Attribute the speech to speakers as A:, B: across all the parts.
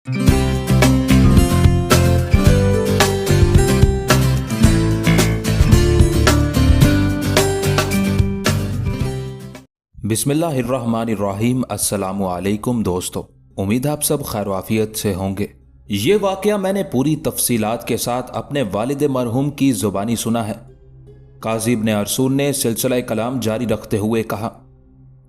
A: बिस्मिल्लाहिर्रहमानिर्रहीम। अस्सलामु अलैकुम दोस्तों, उम्मीद है आप सब खैर वाफियत से होंगे। ये वाकया मैंने पूरी तफसीलात के साथ अपने वालिद मरहूम की ज़ुबानी सुना है। काजी इब्न अरसून ने सिलसिला कलाम जारी रखते हुए कहा,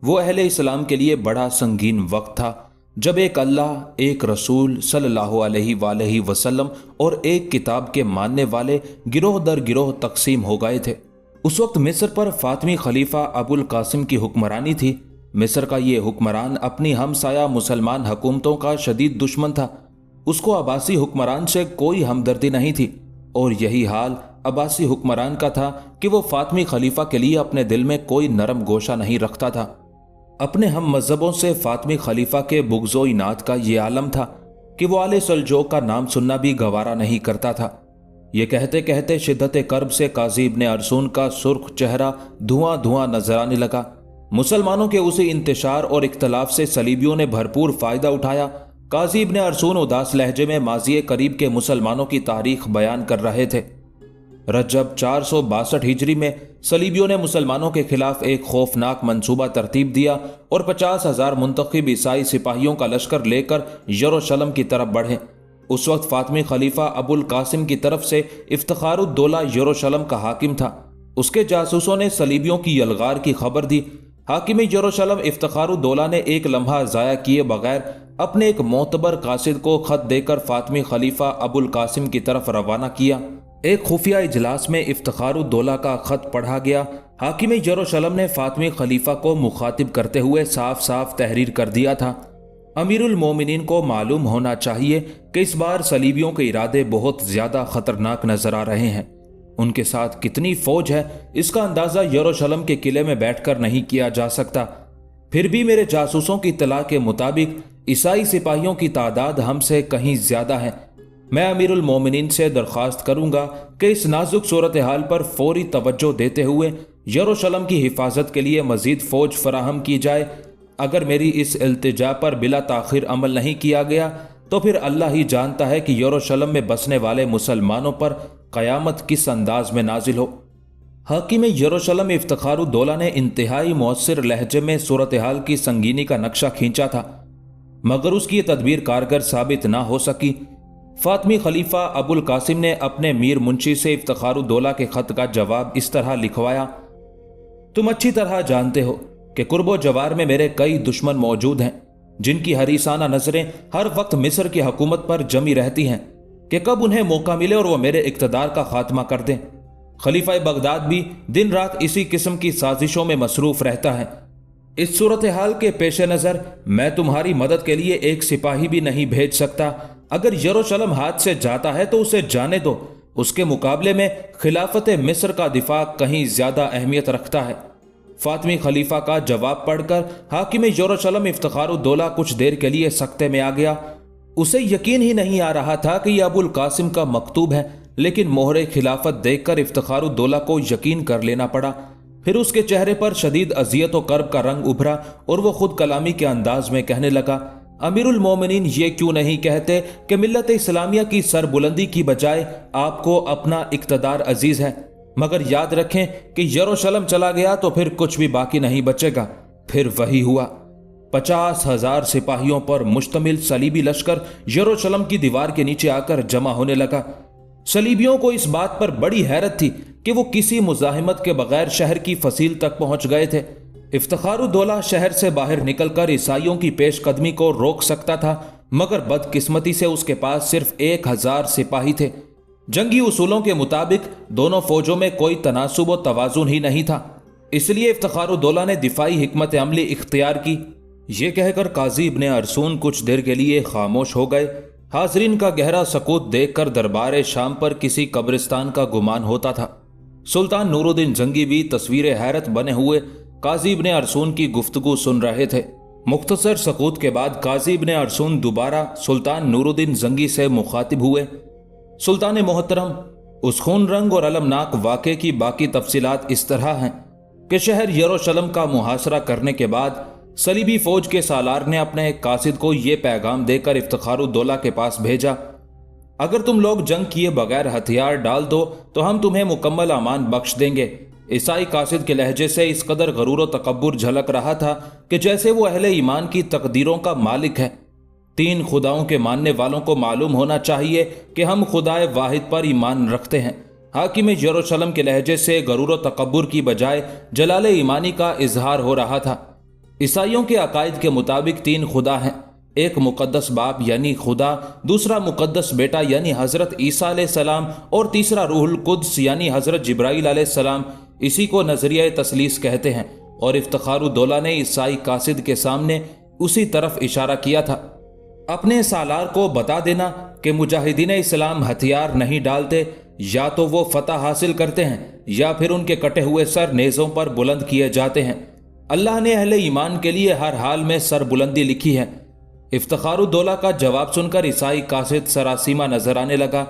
A: वो अहले इस्लाम के लिए बड़ा संगीन वक्त था जब एक अल्लाह, एक रसूल सल्लल्लाहु अलैहि वसल्लम और एक किताब के मानने वाले गिरोह दर गिरोह तकसीम हो गए थे। उस वक्त मिस्र पर फातमी खलीफा अबुल कासिम की हुक्मरानी थी। मिस्र का ये हुक्मरान अपनी हमसाया मुसलमान हुकूमतों का शदीद दुश्मन था। उसको अब्बासी हुक्मरान से कोई हमदर्दी नहीं थी और यही हाल अब्बासी हुक्मरान का था कि वो फातमी खलीफा के लिए अपने दिल में कोई नरम गोशा नहीं रखता था। अपने हम मजहबों से फातमी खलीफा के बुग़्ज़ो इनात का ये आलम था कि वो आले सल्जोक का नाम सुनना भी गवारा नहीं करता था। ये कहते कहते शिद्दत कर्ब से काजी इब्न अरसून का सुर्ख चेहरा धुआं धुआं नजर आने लगा। मुसलमानों के उसी इंतशार और इख्तलाफ से सलीबियों ने भरपूर फायदा उठाया। काजी इब्न अरसून उदास लहजे में माज़ी करीब के मुसलमानों की तारीख बयान कर रहे थे। रजब 462 हिजरी में सलीबियों ने मुसलमानों के खिलाफ एक खौफनाक मंसूबा तरतीब दिया और 50,000 मुंतखब ईसाई सिपाहियों का लश्कर लेकर यरूशलेम की तरफ बढ़े। उस वक्त फातमी खलीफा अबुल कासिम की तरफ से इफ्तिखारुद्दौला यरूशलेम का हाकिम था। उसके जासूसों ने सलीबियों की यलगार की खबर दी। हाकिम यरूशलेम इफ्तिखारुद्दौला ने एक लम्हा ज़ाया किए बगैर अपने एक मोतबर कासिद को खत देकर फातमी खलीफा अबुल कासिम की तरफ रवाना किया। एक खुफिया इजलास में इफ्तिखारुद्दौला का खत पढ़ा गया। हाकिम यरूशलेम ने फातमी खलीफा को मुखातिब करते हुए साफ साफ तहरीर कर दिया था, अमीरुल मोमिनीन को मालूम होना चाहिए कि इस बार सलीबियों के इरादे बहुत ज्यादा खतरनाक नजर आ रहे हैं। उनके साथ कितनी फौज है इसका अंदाजा यरूशलेम के किले में बैठकर नहीं किया जा सकता। फिर भी मेरे जासूसों की इत्तला के मुताबिक ईसाई सिपाहियों की तादाद हमसे कहीं ज्यादा है। मैं अमीरुल मोमिनीन से दरख्वास्त करूंगा कि इस नाजुक सूरत हाल पर फौरी तवज्जो देते हुए यरूशलेम की हिफाजत के लिए मजीद फौज फराहम की जाए। अगर मेरी इस इल्तिजा पर बिला ताखिर अमल नहीं किया गया तो फिर अल्लाह ही जानता है कि यरूशलेम में बसने वाले मुसलमानों पर क़यामत किस अंदाज में नाजिल हो। हाकिम यरूशलेम इफ्तिखारुद्दौला ने इंतहाई मौसर लहजे में सूरत हाल की संगीनी का नक्शा खींचा था, मगर उसकी ये तदबीर कारगर साबित ना हो सकी। फातमी खलीफा अबुल कासिम ने अपने मीर मुंशी से इफ्तिखारुद्दौला के खत का जवाब इस तरह लिखवाया, तुम अच्छी तरह जानते हो कि कुर्बो जवार में मेरे कई दुश्मन मौजूद हैं जिनकी हरीसाना नजरें हर वक्त मिस्र की हुकूमत पर जमी रहती हैं कि कब उन्हें मौका मिले और वह मेरे इक़्तिदार का खात्मा कर दें। खलीफा बगदाद भी दिन रात इसी किस्म की साजिशों में मसरूफ रहता है। इस सूरत हाल के पेश नज़र मैं तुम्हारी मदद के लिए एक सिपाही भी नहीं भेज सकता। अगर यरूशलेम हाथ से जाता है तो उसे जाने दो, उसके मुकाबले में खिलाफत मिस्र का दिफा कहीं ज्यादा अहमियत रखता है। फातमी खलीफा का जवाब पढ़कर हाकिम यरूशलेम इफ्तिखारुद्दौला कुछ देर के लिए सख्ते में आ गया। उसे यकीन ही नहीं आ रहा था कि यह अबुल कासिम का मकतूब है, लेकिन मोहरे खिलाफत देखकर इफ्तिखारुद्दौला को यकीन कर लेना पड़ा। फिर उसके चेहरे पर शदीद अजियत और कर्ब का रंग उभरा और वो खुद कलामी के अंदाज में कहने लगा, अमीरुल मोमिनीन ये क्यों नहीं कहते कि मिल्लत इस्लामिया की सरबुलंदी की बजाय आपको अपना इक़्तिदार अजीज है, मगर याद रखें कि यरूशलेम चला गया तो फिर कुछ भी बाकी नहीं बचेगा। फिर वही हुआ। 50,000 सिपाहियों पर मुश्तमिल सलीबी लश्कर यरूशलेम की दीवार के नीचे आकर जमा होने लगा। सलीबियों को इस बात पर बड़ी हैरत थी कि वो किसी मुजाहिमत के बगैर शहर की फसील तक पहुंच गए थे। इफ्तिखारुद्दौला शहर से बाहर निकलकर ईसाइयों की पेशकदमी को रोक सकता था, मगर बदकिस्मती से उसके पास सिर्फ 1,000 सिपाही थे। जंगी उसूलों के मुताबिक दोनों फौजों में कोई तनासुब व तवाजुन ही नहीं था, इसलिए इफ्तिखारुद्दौला ने दिफाई हिकमत अमली इख्तियार की। ये कहकर काजी इब्न अरसून कुछ देर के लिए खामोश हो गए। हाजरीन का गहरा सकूत देखकर दरबार शाम पर किसी कब्रिस्तान का गुमान होता था। सुल्तान नूरुद्दीन जंगी भी तस्वीर हैरत बने हुए काजी इब्न अरसून की गुफ्तगू सुन रहे थे। मुख्तसर सकूत के बाद काजी इब्न अरसून दोबारा सुल्तान नूरुद्दीन जंगी से मुखातिब हुए। सुल्तान मोहतरम, उस खून रंग और अलमनाक वाक़े की बाकी तफसीलात इस तरह हैं कि शहर यरूशलेम का मुहासरा करने के बाद सलीबी फौज के सालार ने अपने एक कासिद को यह पैगाम देकर इफ्तिखारुद्दौला के पास भेजा, अगर तुम लोग जंग किए बगैर हथियार डाल दो तो हम तुम्हें मुकम्मल अमान बख्श देंगे। ईसाई कासिद के लहजे से इस कदर गरूर व तकब्बुर झलक रहा था कि जैसे वो अहले ईमान की तकदीरों का मालिक है। 3 खुदाओं के मानने वालों को मालूम होना चाहिए कि हम खुदाए वाहिद पर ईमान रखते हैं। हाकिम यरूशलेम के लहजे से गरूर व तकब्बुर की बजाय जलाल ईमानी का इजहार हो रहा था। ईसाइयों के अकायद के मुताबिक 3 खुदा हैं, एक मुकद्दस बाप यानी खुदा, दूसरा मुकद्दस बेटा यानी हजरत ईसा अलैहिस्सलाम और तीसरा रूहुल कुद्स यानी हजरत जिब्राइल अलैहिस्सलाम। इसी को नजरिया तसलीस कहते हैं और इफ्तिखारुद्दौला ने ईसाई कासिद के सामने उसी तरफ इशारा किया था। अपने सालार को बता देना कि मुजाहिदीन इस्लाम हथियार नहीं डालते, या तो वो फतह हासिल करते हैं या फिर उनके कटे हुए सर नेज़ों पर बुलंद किए जाते हैं। अल्लाह ने अहले ईमान के लिए हर हाल में सर बुलंदी लिखी है। इफ्तिखारुद्दौला का जवाब सुनकर ईसाई कासिद सरासीमा नजर आने लगा।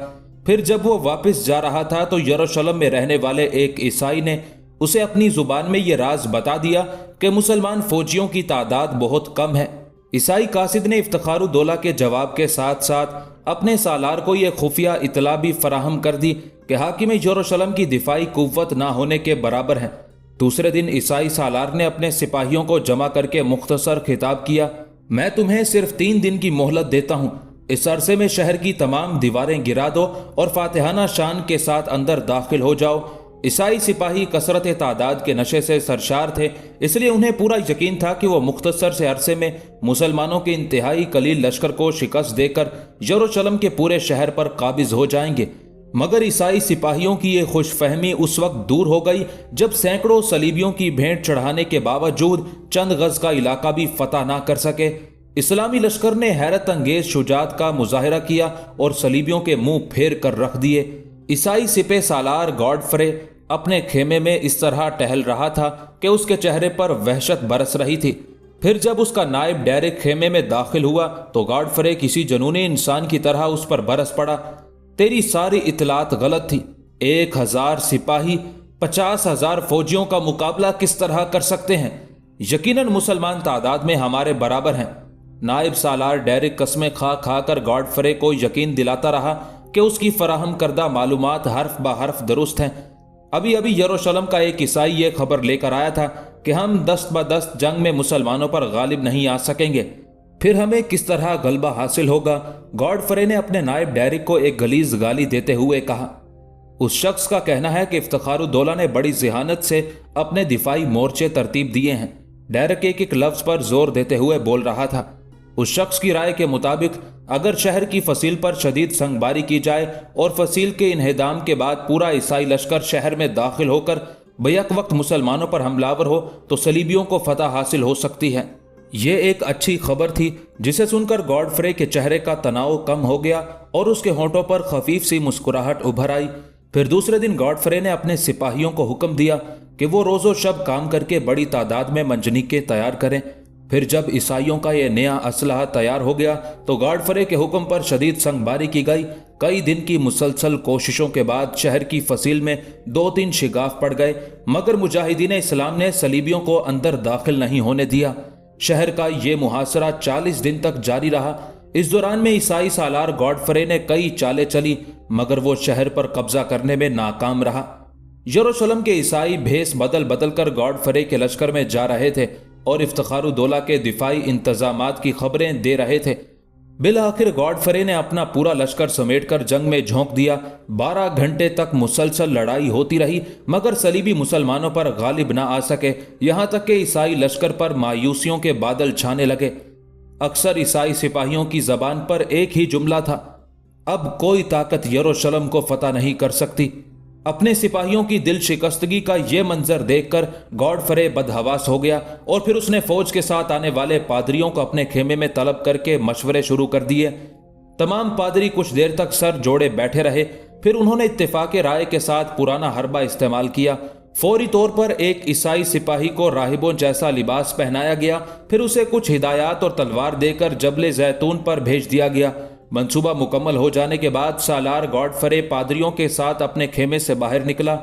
A: फिर जब वो वापस जा रहा था तो यरूशलेम में रहने वाले एक ईसाई ने उसे अपनी जुबान में ये राज बता दिया कि मुसलमान फौजियों की तादाद बहुत कम है। ईसाई कासिद ने इफ्तिखारुद्दौला के जवाब के साथ साथ अपने सालार को यह खुफिया इतला भी फराहम कर दी कि हाकिम यरूशलेम की दिफाई कुव्वत ना होने के बराबर है। दूसरे दिन ईसाई सालार ने अपने सिपाहियों को जमा करके मुख्तसर खिताब किया, मैं तुम्हें सिर्फ 3 दिन की मोहलत देता हूँ। इस अरसे में शहर की तमाम दीवारें गिरा दो और फातिहाना शान के साथ अंदर दाखिल हो जाओ। ईसाई सिपाही कसरत तादाद के नशे से सरशार थे, इसलिए उन्हें पूरा यकीन था कि वो मुख्तसर से अरसे में मुसलमानों के इंतहाई कलील लश्कर को शिकस्त देकर यरूशलेम के पूरे शहर पर काबिज हो जाएंगे। मगर ईसाई सिपाहियों की ये खुशफहमी उस वक्त दूर हो गई जब सैकड़ों सलीबियों की भेंट चढ़ाने के बावजूद चंद गज का इलाका भी फतह ना कर सके। इस्लामी लश्कर ने हैरत अंगेज शुजात का मुजाहिरा किया और सलीबियों के मुंह फेर कर रख दिए। ईसाई सिपे सालार गॉडफ्रे अपने खेमे में इस तरह टहल रहा था कि उसके चेहरे पर वहशत बरस रही थी। फिर जब उसका नायब डेरिक खेमे में दाखिल हुआ तो गॉडफ्रे किसी जुनूनी इंसान की तरह उस पर बरस पड़ा। तेरी सारी इतलात गलत थी। 1000 सिपाही 50,000 फौजियों का मुकाबला किस तरह कर सकते हैं? यकीनन मुसलमान तादाद में हमारे बराबर हैं। नायब सालार डेरिक कस्में खा खा कर गॉडफ्रे को यकीन दिलाता रहा कि उसकी फराहम करदा मालूमात हर्फ ब हर्फ दुरुस्त हैं। अभी अभी यरूशलेम का एक ईसाई ये खबर लेकर आया था कि हम दस्त ब दस्त जंग में मुसलमानों पर गालिब नहीं आ सकेंगे, फिर हमें किस तरह गलबा हासिल होगा? गॉडफ्रे ने अपने नायब डेरिक को एक गलीज गाली देते हुए कहा। उस शख्स का कहना है कि इफ्तिखारुद्दौला ने बड़ी ज़िहानत से अपने दिफाई मोर्चे तरतीब दिए हैं। डेरिक एक एक लफ्ज पर जोर देते हुए बोल रहा था। उस शख्स की राय के मुताबिक अगर शहर की फसील पर शदीद संगबारी की जाए और फसील के इन्हेदाम के बाद पूरा ईसाई लश्कर शहर में दाखिल होकर बैक वक्त मुसलमानों पर हमलावर हो तो सलीबियों को फतह हासिल हो सकती है। ये एक अच्छी खबर थी जिसे सुनकर गॉडफ्रे के चेहरे का तनाव कम हो गया और उसके होंठों पर खफीफ सी मुस्कुराहट उभर आई। फिर दूसरे दिन गॉडफ्रे ने अपने सिपाहियों को हुक्म दिया कि वो रोजो शब काम करके बड़ी तादाद में मंजनीके तैयार करें। फिर जब ईसाइयों का यह नया असलहा तैयार हो गया तो गॉडफ्रे के हुक्म पर शदीद संगबारी की गई। कई दिन की मुसलसल कोशिशों के बाद शहर की फसील में 2-3 शिगाफ पड़ गए, मगर मुजाहिदीन इस्लाम ने सलीबियों को अंदर दाखिल नहीं होने दिया। शहर का ये मुहासरा 40 दिन तक जारी रहा। इस दौरान में ईसाई सालार गॉडफ्रे ने कई चालें चली, मगर वो शहर पर कब्जा करने में नाकाम रहा। यरूशलेम के ईसाई भेस बदल बदल कर गॉडफ्रे के लश्कर में जा रहे थे और इफ्तिखारुद्दौला के दिफाई इंतजामात की खबरें दे रहे थे। बिलाखिर गॉडफ्रे ने अपना पूरा लश्कर समेटकर जंग में झोंक दिया। 12 घंटे तक मुसलसल लड़ाई होती रही, मगर सलीबी मुसलमानों पर गालिब ना आ सके। यहां तक कि ईसाई लश्कर पर मायूसियों के बादल छाने लगे। अक्सर ईसाई सिपाहियों की जबान पर एक ही जुमला था, अब कोई ताकत यरूशलेम को फतह नहीं कर सकती। अपने सिपाहियों की दिल शिकस्तगी का यह मंजर देखकर गॉडफ्रे बदहवास हो गया और फिर उसने फौज के साथ आने वाले पादरियों को अपने खेमे में तलब करके मशवरे शुरू कर दिए। तमाम पादरी कुछ देर तक सर जोड़े बैठे रहे, फिर उन्होंने इत्तेफाके राय के साथ पुराना हरबा इस्तेमाल किया। फौरी तौर पर एक ईसाई सिपाही को राहिबों जैसा लिबास पहनाया गया, फिर उसे कुछ हिदायत और तलवार देकर जबले जैतून पर भेज दिया गया। मंसूबा मुकम्मल हो जाने के बाद सालार गॉडफ्रे पादरियों के साथ अपने खेमे से बाहर निकला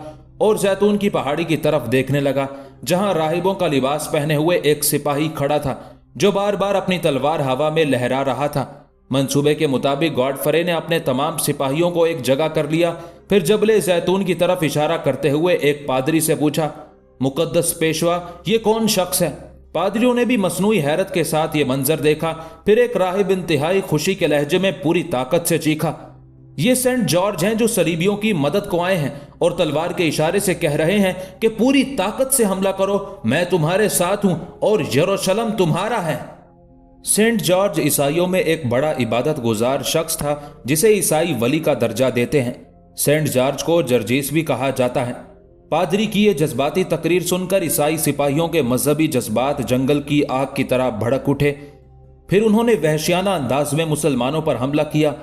A: और जैतून की पहाड़ी की तरफ देखने लगा। जहां राहिबों का लिबास पहने हुए एक सिपाही खड़ा था जो बार बार अपनी तलवार हवा में लहरा रहा था। मंसूबे के मुताबिक गॉडफ्रे ने अपने तमाम सिपाहियों को एक जगह कर लिया। फिर जबले जैतून की तरफ इशारा करते हुए एक पादरी से पूछा, मुकद्दस पेशवा, ये कौन शख्स है? पादरियों ने भी मसनूई हैरत के साथ ये मंजर देखा। फिर एक राहिब इंतहाई खुशी के लहजे में पूरी ताकत से चीखा, ये सेंट जॉर्ज हैं जो सलीबियों की मदद को आए हैं और तलवार के इशारे से कह रहे हैं कि पूरी ताकत से हमला करो, मैं तुम्हारे साथ हूं और यरूशलेम तुम्हारा है। सेंट जॉर्ज ईसाइयों में एक बड़ा इबादत गुजार शख्स था जिसे ईसाई वली का दर्जा देते हैं। सेंट जॉर्ज को जर्जीस भी कहा जाता है। पादरी की ये जज्बाती तकरीर सुनकर ईसाई सिपाहियों के मजहबी जज्बात जंगल की आग की तरह भड़क उठे। फिर उन्होंने वहशियाना अंदाज में मुसलमानों पर हमला किया।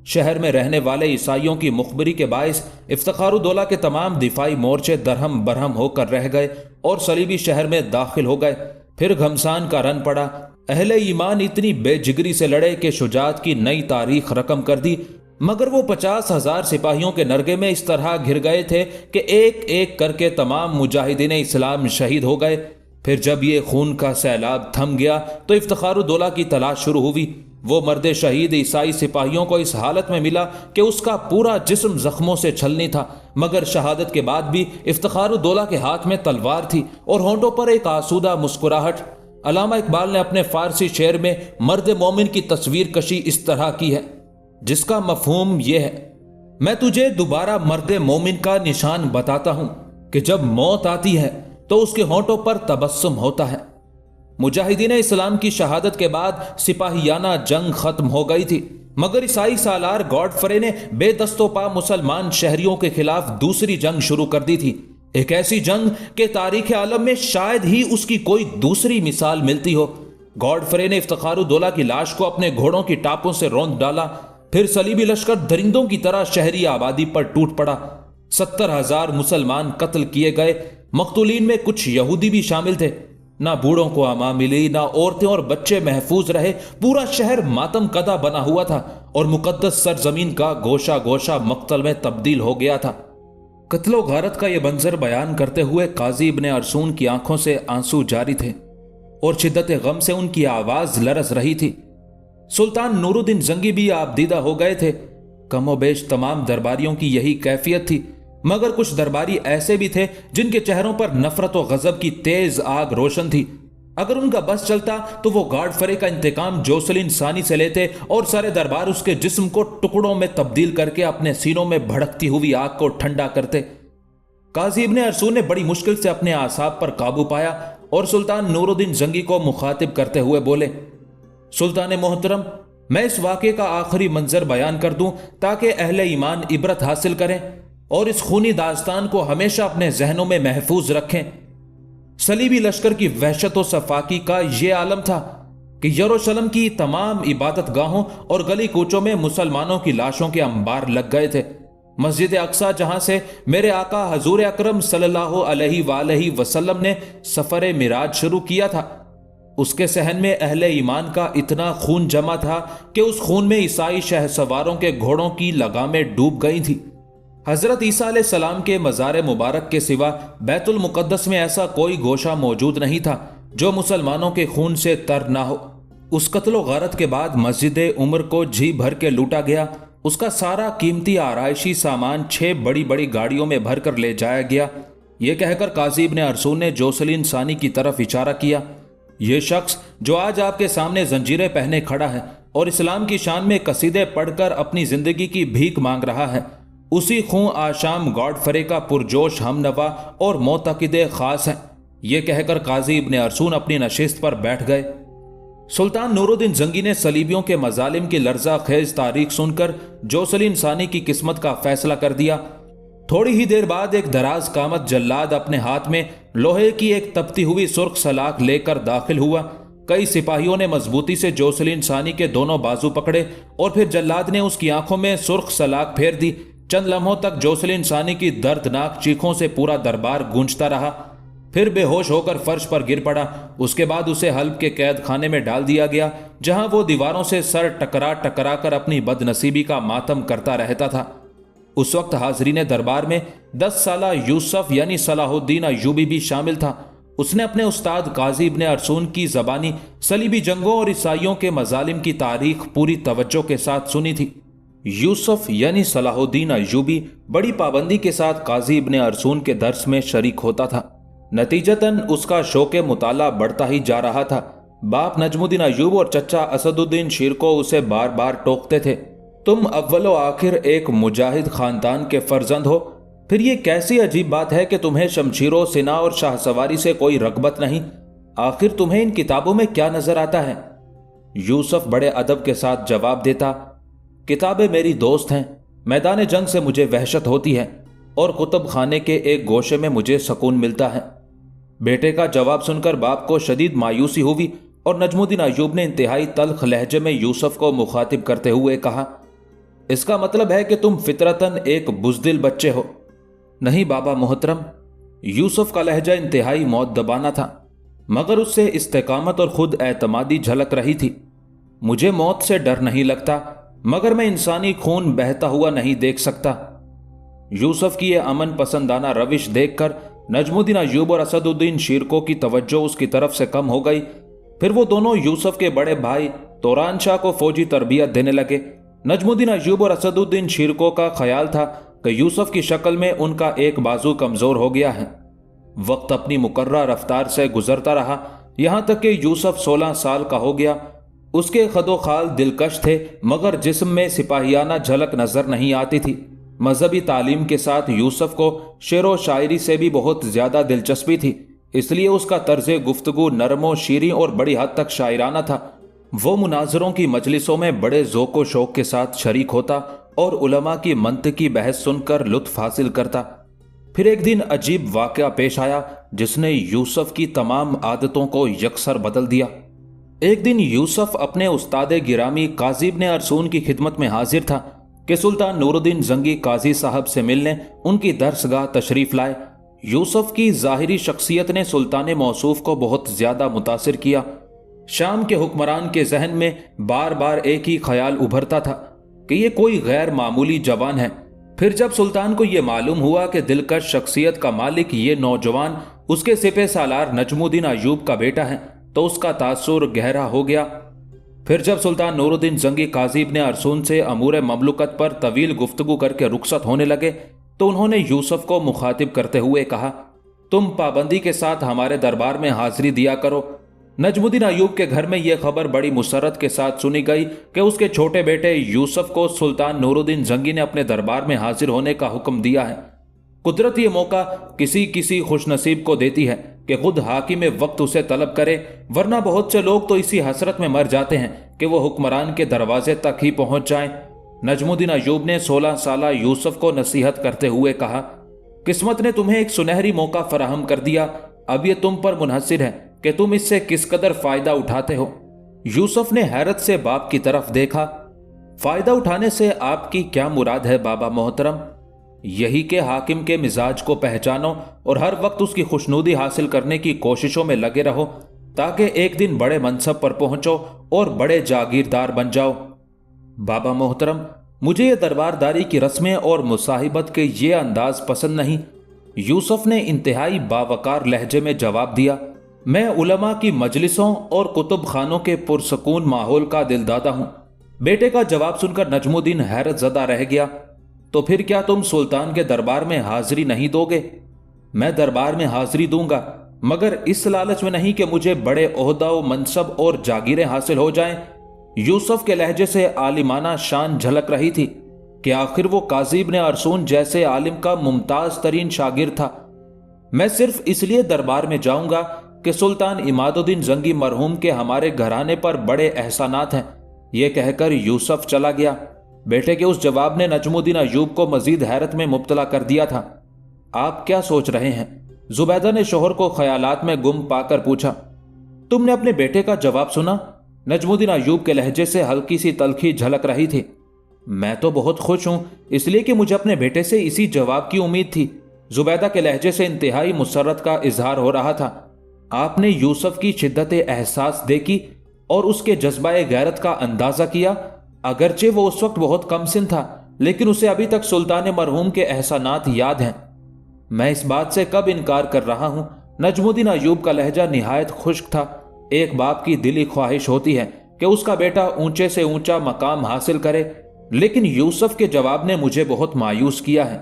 A: शहर में रहने वाले ईसाइयों की मुखबरी के बायस इफ्तिखारुद्दौला के तमाम दिफाई मोर्चे दरहम बरहम होकर रह गए और सलीबी शहर में दाखिल हो गए। फिर घमसान का रन पड़ा। अहले ईमान इतनी बेजिगरी से लड़े कि शुजात की नई तारीख रकम कर दी, मगर वो 50,000 सिपाहियों के नरगे में इस तरह घिर गए थे कि एक एक करके तमाम मुजाहिदीन इस्लाम शहीद हो गए। फिर जब ये खून का सैलाब थम गया तो इफ्तिखारुद्दौला की तलाश शुरू हुई। वो मर्द शहीद ईसाई सिपाहियों को इस हालत में मिला कि उसका पूरा जिस्म जख्मों से छलनी था, मगर शहादत के बाद भी इफ्तिखारुद्दौला के हाथ में तलवार थी और होंठों पर एक आसूदा मुस्कुराहट। अल्लामा इकबाल ने अपने फारसी शेर में मर्द मोमिन की तस्वीर कशी इस तरह की है, जिसका मफहूम यह है, मैं तुझे दोबारा मर्द मोमिन का निशान बताता हूं कि जब मौत आती है तो उसके होंठों पर तबस्सुम होता है। मुजाहिदीन इस्लाम की शहादत के बाद सिपाहियाना जंग खत्म हो गई थी, मगर ईसाई सालार गॉडफ्रे ने बेदस्तोपा मुसलमान शहरियों के खिलाफ दूसरी जंग शुरू कर दी थी। एक ऐसी जंग के तारीख आलम में शायद ही उसकी कोई दूसरी मिसाल मिलती हो। गॉडफ्रे ने इफ्तिखारुद्दौला की लाश को अपने घोड़ों की टापों से रौंद डाला। फिर सलीबी लश्कर दरिंदों की तरह शहरी आबादी पर टूट पड़ा। 70,000 मुसलमान कत्ल किए गए। मकतूलीन में कुछ यहूदी भी शामिल थे। ना बूढ़ों को अमा मिली, ना औरतें और बच्चे महफूज रहे। पूरा शहर मातम कदा बना हुआ था और मुकद्दस सरजमीन का गोशा गोशा मक्तल में तब्दील हो गया था। कत्लो गारत का यह मंजर बयान करते हुए काजी इब्ने अरसून की आंखों से आंसू जारी थे और शिद्दत गम से उनकी आवाज लरस रही थी। सुल्तान नूरुद्दीन जंगी भी आबदीदा हो गए थे। कमोबेश तमाम दरबारियों की यही कैफियत थी, मगर कुछ दरबारी ऐसे भी थे जिनके चेहरों पर नफरत और गजब की तेज आग रोशन थी। अगर उनका बस चलता तो वो गॉडफ्रे का इंतकाम जोसेलिन सानी से लेते और सारे दरबार उसके जिस्म को टुकड़ों में तब्दील करके अपने सीनों में भड़कती हुई आग को ठंडा करते। काजी इब्ने अरसून ने बड़ी मुश्किल से अपने आसाब पर काबू पाया और सुल्तान नूरुद्दीन जंगी को मुखातिब करते हुए बोले, सुल्तान मोहतरम, मैं इस वाक़े का आखिरी मंजर बयान कर दूं ताकि अहले ईमान इबरत हासिल करें और इस खूनी दास्तान को हमेशा अपने जहनों में महफूज रखें। सलीबी लश्कर की वहशत व सफाकी का यह आलम था कि यरूशलेम की तमाम इबादत गाहों और गली कूचों में मुसलमानों की लाशों के अंबार लग गए थे। मस्जिद अक्सा, जहां से मेरे आका हजूर अकरम सल्लल्लाहु अलैहि वसल्लम ने सफर मिराज शुरू किया था, उसके सहन में अहले ईमान का इतना खून जमा था कि उस खून में ईसाई शहसवारों के घोड़ों की लगामें डूब गई थी। हजरत ईसा अलैहिस्सलाम के मज़ार मुबारक के सिवा बैतुल मुक़द्दस में ऐसा कोई गोशा मौजूद नहीं था जो मुसलमानों के खून से तर ना हो। उस कत्लो गारत के बाद मस्जिद उम्र को जी भर के लूटा गया। उसका सारा कीमती आराइशी सामान 6 बड़ी बड़ी गाड़ियों में भर कर ले जाया गया। ये कहकर काजी इब्ने अरसून ने जोसेलिन सानी की तरफ इशारा किया। ये शख्स जो आज आपके सामने जंजीरें पहने खड़ा है और इस्लाम की शान में कसीदे पढ़कर अपनी जिंदगी की भीख मांग रहा है, उसी खूं आशाम गॉडफ्रे का पुरजोश हमनवा और मोतकिदे खास है। ये कहकर काजी इब्ने अरसून अपनी नशिस्त पर बैठ गए। सुल्तान नूरुद्दीन जंगी ने सलीबियों के मजालिम की लर्जा खेज तारीख सुनकर जोसेलिन सानी की किस्मत का फैसला कर दिया। थोड़ी ही देर बाद एक दराज कामत जल्लाद अपने हाथ में लोहे की एक तपती हुई सुर्ख सलाख लेकर दाखिल हुआ। कई सिपाहियों ने मजबूती से जोसेलिन सानी के दोनों बाजू पकड़े और फिर जल्लाद ने उसकी आंखों में सुर्ख सलाख फेर दी। चंद लम्हों तक जोसेलिन सानी की दर्दनाक चीखों से पूरा दरबार गूंजता रहा। फिर बेहोश होकर फर्श पर गिर पड़ा। उसके बाद उसे हल्ब के कैद खाने में डाल दिया गया, जहां वो दीवारों से सर टकरा टकरा कर अपनी बदनसीबी का मातम करता रहता था। उस वक्त हाजरीन दरबार में 10 साला यूसुफ यानी सलाहुद्दीन अय्यूबी भी शामिल था اس نے اپنے استاد قاضی ابن ارسون کی زبانی صلیبی جنگوں اور عیسائیوں کے مظالم کی تاریخ پوری توجہ کے ساتھ سنی تھی۔ یوسف یعنی صلاح الدین ایوبی بڑی پابندی کے ساتھ قاضی ابن ارسون کے درس میں شریک ہوتا تھا۔ نتیجتاً اس کا شوق مطالعہ بڑھتا ہی جا رہا تھا۔ باپ نجم الدین ایوب اور چچا اسد الدین شیرکو اسے بار بار ٹوکتے تھے، تم اول و آخر ایک مجاہد خاندان کے فرزند ہو، پھر یہ کیسی عجیب بات ہے کہ تمہیں شمشیر و سنا اور شاہ سواری سے کوئی رغبت نہیں، آخر تمہیں ان کتابوں میں کیا نظر آتا ہے؟ یوسف بڑے ادب کے ساتھ جواب دیتا، کتابیں میری دوست ہیں، میدان جنگ سے مجھے وحشت ہوتی ہے اور کتب خانے کے ایک گوشے میں مجھے سکون ملتا ہے۔ بیٹے کا جواب سن کر باپ کو شدید مایوسی ہوئی اور نجم الدین ایوب نے انتہائی تلخ لہجے میں یوسف کو مخاطب کرتے ہوئے کہا، اس کا مطلب ہے کہ تم فطرتاً ایک بزدل بچے ہو۔ نہیں بابا محترم، یوسف کا لہجہ انتہائی مؤدبانہ تھا، مگر اس سے استقامت اور خود اعتمادی جھلک رہی تھی۔ مجھے موت سے ڈر نہیں لگتا، مگر میں انسانی خون بہتا ہوا نہیں دیکھ سکتا۔ یوسف کی یہ امن پسندانہ روش دیکھ کر نجم الدین ایوب اور اسد الدین شیرکو کی توجہ اس کی طرف سے کم ہو گئی۔ پھر وہ دونوں یوسف کے بڑے بھائی توران شاہ کو فوجی تربیت دینے لگے۔ نجم الدین ایوب اور اسد الدین شیرکو کا خیال تھا کہ یوسف کی شکل میں ان کا ایک بازو کمزور ہو گیا ہے۔ وقت اپنی مقررہ رفتار سے گزرتا رہا، یہاں تک کہ یوسف 16 سال کا ہو گیا۔ اس کے خد و خال دلکش تھے، مگر جسم میں سپاہیانہ جھلک نظر نہیں آتی تھی۔ مذہبی تعلیم کے ساتھ یوسف کو شعر و شاعری سے بھی بہت زیادہ دلچسپی تھی، اس لیے اس کا طرز گفتگو نرم و شیریں اور بڑی حد تک شاعرانہ تھا۔ وہ مناظروں کی مجلسوں میں بڑے ذوق و شوق کے ساتھ شریک ہوتا اور علماء کی منطقی بحث سن کر لطف حاصل کرتا۔ پھر ایک دن عجیب واقعہ پیش آیا جس نے یوسف کی تمام عادتوں کو یکسر بدل دیا۔ ایک دن یوسف اپنے استاد گرامی قاضی ابن ارسون کی خدمت میں حاضر تھا کہ سلطان نور الدین زنگی قاضی صاحب سے ملنے ان کی درسگاہ تشریف لائے۔ یوسف کی ظاہری شخصیت نے سلطان موصوف کو بہت زیادہ متاثر کیا۔ شام کے حکمران کے ذہن میں بار بار ایک ہی خیال ابھرتا تھا کہ یہ کوئی غیر معمولی جوان ہے۔ پھر جب سلطان کو یہ معلوم ہوا کہ دلکش شخصیت کا مالک یہ نوجوان اس کے سپہ سالار نجم الدین ایوب کا بیٹا ہے تو اس کا تاثر گہرا ہو گیا۔ پھر جب سلطان نور الدین زنگی قاضی ابن ارسون سے امور مملکت پر طویل گفتگو کر کے رخصت ہونے لگے تو انہوں نے یوسف کو مخاطب کرتے ہوئے کہا، تم پابندی کے ساتھ ہمارے دربار میں حاضری دیا کرو۔ نجم الدین ایوب کے گھر میں یہ خبر بڑی مسرت کے ساتھ سنی گئی کہ اس کے چھوٹے بیٹے یوسف کو سلطان نور الدین زنگی نے اپنے دربار میں حاضر ہونے کا حکم دیا ہے۔ قدرت یہ موقع کسی خوش نصیب کو دیتی ہے کہ خود حاکم وقت اسے طلب کرے، ورنہ بہت سے لوگ تو اسی حسرت میں مر جاتے ہیں کہ وہ حکمران کے دروازے تک ہی پہنچ جائیں۔ نجم الدین ایوب نے 16 سالہ یوسف کو نصیحت کرتے ہوئے کہا، قسمت نے تمہیں ایک سنہری موقع فراہم کر دیا، اب یہ تم پر منحصر ہے کہ تم اس سے کس قدر فائدہ اٹھاتے ہو۔ یوسف نے حیرت سے باپ کی طرف دیکھا۔ فائدہ اٹھانے سے آپ کی کیا مراد ہے بابا محترم؟ یہی کہ حاکم کے مزاج کو پہچانو اور ہر وقت اس کی خوشنودی حاصل کرنے کی کوششوں میں لگے رہو تاکہ ایک دن بڑے منصب پر پہنچو اور بڑے جاگیردار بن جاؤ۔ بابا محترم، مجھے یہ دربارداری کی رسمیں اور مصاحبت کے یہ انداز پسند نہیں، یوسف نے انتہائی باوقار لہجے میں جواب دیا۔ میں علماء کی مجلسوں اور کتب خانوں کے پرسکون ماحول کا دلدادہ ہوں۔ بیٹے کا جواب سن کر نجم الدین حیرت زدہ رہ گیا۔ تو پھر کیا تم سلطان کے دربار میں حاضری نہیں دو گے؟ میں دربار میں حاضری دوں گا، مگر اس لالچ میں نہیں کہ مجھے بڑے عہدہ و منصب اور جاگیریں حاصل ہو جائیں۔ یوسف کے لہجے سے عالمانہ شان جھلک رہی تھی کہ آخر وہ قاضی ابن ارسون جیسے عالم کا ممتاز ترین شاگرد تھا۔ میں صرف اس لیے دربار میں جاؤں گا کہ سلطان عماد الدین زنگی مرحوم کے ہمارے گھرانے پر بڑے احسانات ہیں، یہ کہہ کر یوسف چلا گیا۔ بیٹے کے اس جواب نے نجم الدین ایوب کو مزید حیرت میں مبتلا کر دیا تھا۔ آپ کیا سوچ رہے ہیں؟ زبیدہ نے شوہر کو خیالات میں گم پا کر پوچھا۔ تم نے اپنے بیٹے کا جواب سنا؟ نجم الدین ایوب کے لہجے سے ہلکی سی تلخی جھلک رہی تھی۔ میں تو بہت خوش ہوں، اس لیے کہ مجھے اپنے بیٹے سے اسی جواب کی امید تھی۔ زبیدہ کے لہجے سے انتہائی مسرت کا اظہار ہو رہا تھا۔ آپ نے یوسف کی شدت احساس دیکھی اور اس کے جذبہ غیرت کا اندازہ کیا۔ اگرچہ وہ اس وقت بہت کم سن تھا، لیکن اسے ابھی تک سلطان مرحوم کے احسانات یاد ہیں۔ میں اس بات سے کب انکار کر رہا ہوں नजमुद्दीन अय्यूब का लहजा निहायत खुश्क था। एक बाप की दिली ख्वाहिश होती है कि उसका बेटा ऊंचे से ऊंचा मकाम हासिल करे, लेकिन यूसुफ के जवाब ने मुझे बहुत मायूस किया है।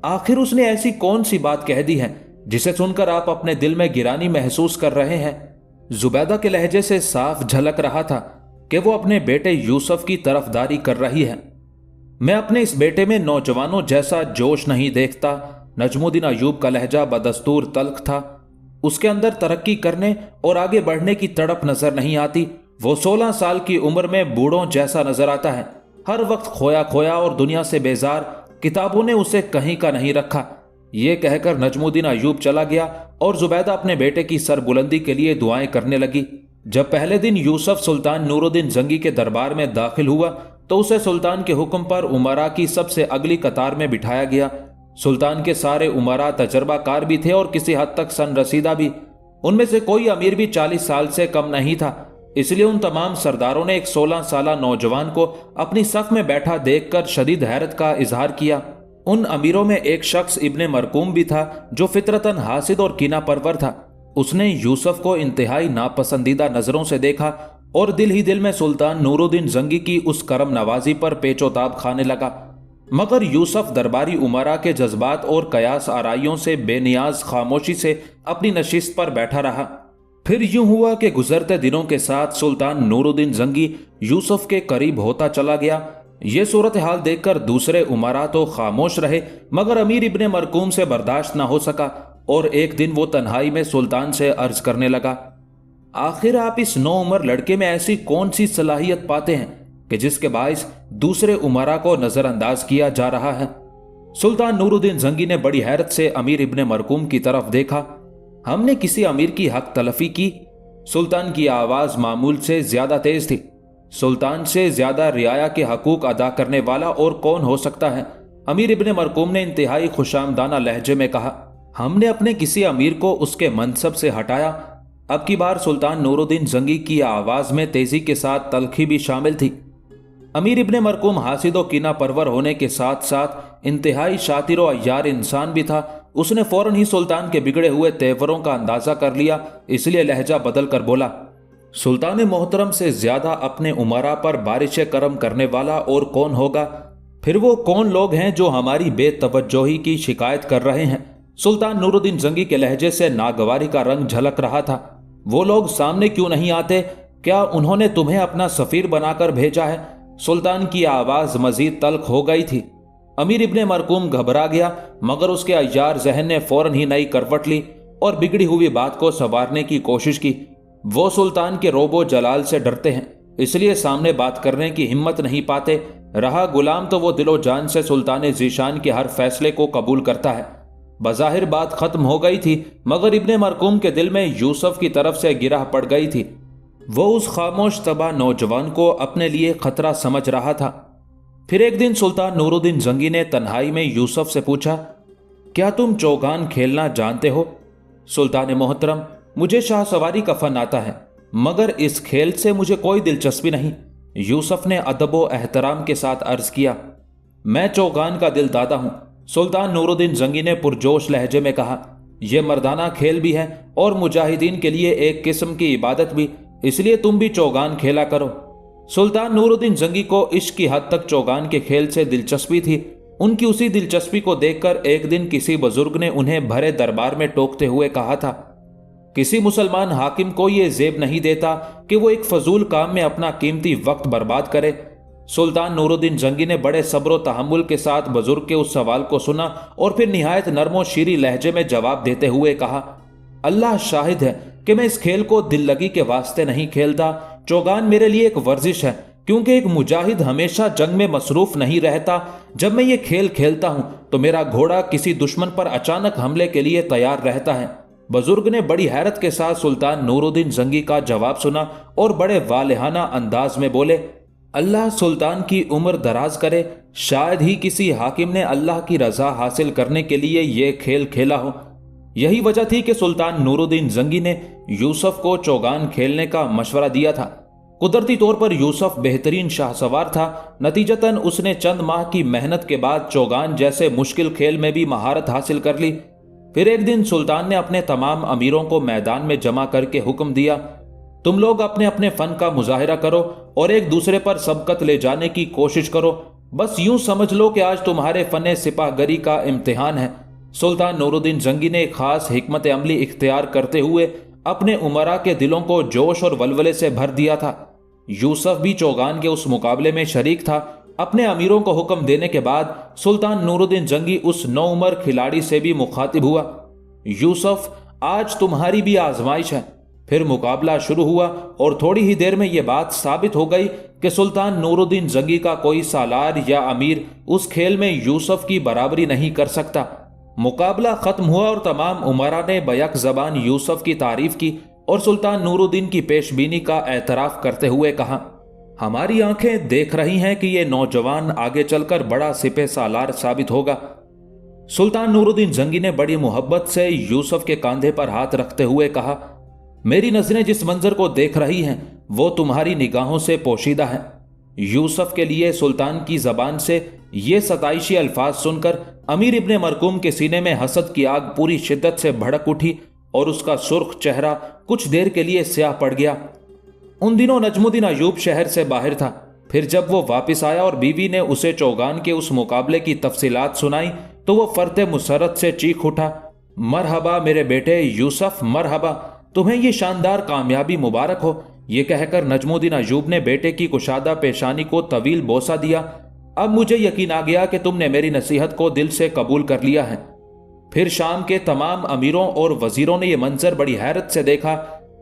A: आखिर उसने ऐसी कौन सी बात कह दी है जिसे सुनकर आप अपने दिल में गिरानी महसूस कर रहे हैं? जुबैदा के लहजे से साफ झलक रहा था कि वो अपने बेटे यूसुफ की तरफदारी कर रही है। मैं अपने इस बेटे में नौजवानों जैसा जोश नहीं देखता। नजमुद्दीन अय्यूब का लहजा बदस्तूर तल्ख था। उसके अंदर तरक्की करने और आगे बढ़ने की तड़प नजर नहीं आती। वो 16 साल की उम्र में बूढ़ों जैसा नजर आता है, हर वक्त खोया खोया और दुनिया से बेजार। किताबों ने उसे कहीं का नहीं रखा। ये कहकर नजमुद्दीन अय्यूब चला गया और जुबैदा अपने बेटे की सरबुलंदी के लिए दुआएं करने लगी। जब पहले दिन यूसुफ सुल्तान नूरुद्दीन जंगी के दरबार में दाखिल हुआ तो उसे सुल्तान के हुक्म पर उमरा की सबसे अगली कतार में बिठाया गया। सुल्तान के सारे उमरा तजर्बाकार भी थे और किसी हद तक सनरसीदा भी। उनमें से कोई अमीर भी 40 साल से कम नहीं था। इसलिए उन तमाम सरदारों ने एक 16 साला नौजवान को अपनी सफ में बैठा देखकर शदीद हैरत का इजहार किया। उन अमीरों में एक शख्स इब्ने मरकूम भी था जो फितरतन हासिद और कीना परवर था। उसने यूसुफ को इंतहाई नापसंदीदा नजरों से देखा और दिल ही दिल में सुल्तान नूरुद्दीन जंगी की उस करम नवाजी पर पेचोताब खाने लगा। मगर यूसुफ दरबारी उमरा के जज्बात और कयास आराइयों से बेनियाज खामोशी से अपनी नशिस्त पर बैठा रहा। फिर यूं हुआ कि गुजरते दिनों के साथ सुल्तान नूरुद्दीन जंगी यूसुफ के करीब होता चला गया। ये सूरत हाल देखकर दूसरे उमरा तो खामोश रहे, मगर अमीर इब्ने मरकूम से बर्दाश्त न हो सका और एक दिन वो तन्हाई में सुल्तान से अर्ज करने लगा, आखिर आप इस नौ उम्र लड़के में ऐसी कौन सी सलाहियत पाते हैं कि जिसके बाइस दूसरे उमरा को नजरअंदाज किया जा रहा है? सुल्तान नूरुद्दीन जंगी ने बड़ी हैरत से अमीर इब्ने मरकूम की तरफ देखा। हमने किसी अमीर की हक तलफी की? सुल्तान की आवाज मामूल से ज्यादा तेज थी। सुल्तान से ज्यादा रियाया के हकूक अदा करने वाला और कौन हो सकता है? अमीर इब्ने मरकूम ने इंतहाई खुशामदाना लहजे में कहा, हमने अपने किसी अमीर को उसके मनसब से हटाया। अब की बार सुल्तान नूरुद्दीन जंगी की आवाज में तेजी के साथ तलखी भी शामिल थी। अमीर इब्ने मरकूम हासिद और कीना परवर होने के साथ साथ इंतहाई शातिर और अय्यार इंसान भी था। उसने फौरन ही सुल्तान के बिगड़े हुए तेवरों का अंदाजा कर लिया, इसलिए लहजा बदल कर बोला, सुल्तान मोहतरम से ज्यादा अपने उमरा पर बारिश करम करने वाला और कौन होगा? फिर वो कौन लोग हैं जो हमारी बेतवज्जोही की शिकायत कर रहे हैं? सुल्तान नूरुद्दीन जंगी के लहजे से नागवारी का रंग झलक रहा था। वो लोग सामने क्यों नहीं आते? क्या उन्होंने तुम्हें अपना सफीर बनाकर भेजा है? सुल्तान की आवाज मजीद तल्ख हो गई थी। अमीर इब्ने मरकूम घबरा गया, मगर उसके अय्यार जहन ने फौरन ही नई करवट ली और बिगड़ी हुई बात को संवारने की कोशिश की। वो सुल्तान के रोबो जलाल से डरते हैं, इसलिए सामने बात करने की हिम्मत नहीं पाते। रहा गुलाम तो वो दिलो जान से सुल्तान जीशान के हर फैसले को कबूल करता है। बज़ाहिर बात खत्म हो गई थी, मगर इब्ने मरकूम के दिल में यूसुफ की तरफ से गिरह पड़ गई थी। वो उस खामोश तबाह नौजवान को अपने लिए खतरा समझ रहा था। फिर एक दिन सुल्तान नूरुद्दीन जंगी ने तन्हाई में यूसुफ से पूछा, क्या तुम चौगान खेलना जानते हो? सुल्तान मोहतरम, मुझे शाह सवारी का फन आता है, मगर इस खेल से मुझे कोई दिलचस्पी नहीं। यूसुफ ने अदब व एहतराम के साथ अर्ज किया, मैं चौगान का दिल दादा हूं। सुल्तान नूरुद्दीन जंगी ने पुरजोश लहजे में कहा, यह मर्दाना खेल भी है और मुजाहिदीन के लिए एक किस्म की इबादत भी, इसलिए तुम भी चौगान खेला करो। सुल्तान नूरुद्दीन जंगी को इश्क की हद तक चौगान के खेल से दिलचस्पी थी। उनकी उसी दिलचस्पी को देखकर एक दिन किसी बुजुर्ग ने उन्हें भरे दरबार में टोकते हुए कहा था, किसी मुसलमान हाकिम को यह जेब नहीं देता कि वो एक फजूल काम में अपना कीमती वक्त बर्बाद करे। सुल्तान नूरुद्दीन जंगी ने बड़े सब्र व तहम्मुल के साथ बुजुर्ग के उस सवाल को सुना और फिर निहायत नर्मो शीरी लहजे में जवाब देते हुए कहा, अल्लाह शाहिद है कि मैं इस खेल को दिल लगी के वास्ते नहीं खेलता। चौगान मेरे लिए एक वर्जिश है, क्योंकि एक मुजाहिद हमेशा जंग में मसरूफ नहीं रहता। जब मैं ये खेल खेलता हूं तो मेरा घोड़ा किसी दुश्मन पर अचानक हमले के लिए तैयार रहता है। बुजुर्ग ने बड़ी हैरत के साथ सुल्तान नूरुद्दीन जंगी का जवाब सुना और बड़े वालिहाना अंदाज में बोले, अल्लाह सुल्तान की उम्र दराज करे। शायद ही किसी हाकिम ने अल्लाह की रजा हासिल करने के लिए ये खेल खेला हो। यही वजह थी कि सुल्तान नूरुद्दीन जंगी ने यूसुफ को चौगान खेलने का मशवरा दिया था। कुदरती तौर पर यूसुफ बेहतरीन शाहसवार था। नतीजतन उसने चंद माह की मेहनत के बाद चौगान जैसे मुश्किल खेल में भी महारत हासिल कर ली। پھر ایک دن سلطان نے اپنے تمام امیروں کو میدان میں جمع کر کے حکم دیا، تم لوگ اپنے اپنے فن کا مظاہرہ کرو اور ایک دوسرے پر سبقت لے جانے کی کوشش کرو، بس یوں سمجھ لو کہ آج تمہارے فن سپاہ گری کا امتحان ہے۔ سلطان نور الدین زنگی نے ایک خاص حکمت عملی اختیار کرتے ہوئے اپنے امراء کے دلوں کو جوش اور ولولے سے بھر دیا تھا۔ یوسف بھی چوگان کے اس مقابلے میں شریک تھا۔ اپنے امیروں کو حکم دینے کے بعد سلطان نور الدین زنگی اس نوعمر کھلاڑی سے بھی مخاطب ہوا، یوسف آج تمہاری بھی آزمائش ہے۔ پھر مقابلہ شروع ہوا اور تھوڑی ہی دیر میں یہ بات ثابت ہو گئی کہ سلطان نور الدین زنگی کا کوئی سالار یا امیر اس کھیل میں یوسف کی برابری نہیں کر سکتا۔ مقابلہ ختم ہوا اور تمام امراء نے بیک زبان یوسف کی تعریف کی اور سلطان نور الدین کی پیش بینی کا اعتراف کرتے ہوئے کہا، ہماری آنکھیں دیکھ رہی ہیں کہ یہ نوجوان آگے چل کر بڑا سپہ سالار ثابت ہوگا۔ سلطان نور الدین زنگی نے بڑی محبت سے یوسف کے کاندھے پر ہاتھ رکھتے ہوئے کہا، میری نظریں جس منظر کو دیکھ رہی ہیں وہ تمہاری نگاہوں سے پوشیدہ ہیں۔ یوسف کے لیے سلطان کی زبان سے یہ ستائشی الفاظ سن کر امیر ابن مرکوم کے سینے میں حسد کی آگ پوری شدت سے بھڑک اٹھی اور اس کا سرخ چہرہ کچھ دیر کے لیے سیاہ پڑ گیا۔ ان دنوں نجم الدین ایوب شہر سے باہر تھا۔ پھر جب وہ واپس آیا اور بیوی نے اسے چوگان کے اس مقابلے کی تفصیلات سنائی تو وہ فرط مسرت سے چیخ اٹھا، مرحبا میرے بیٹے یوسف، مرحبا، تمہیں یہ شاندار کامیابی مبارک ہو۔ یہ کہہ کر نجم الدین ایوب نے بیٹے کی کشادہ پیشانی کو طویل بوسہ دیا، اب مجھے یقین آ گیا کہ تم نے میری نصیحت کو دل سے قبول کر لیا ہے۔ پھر شام کے تمام امیروں اور وزیروں نے یہ منظر بڑی حیرت سے دیکھا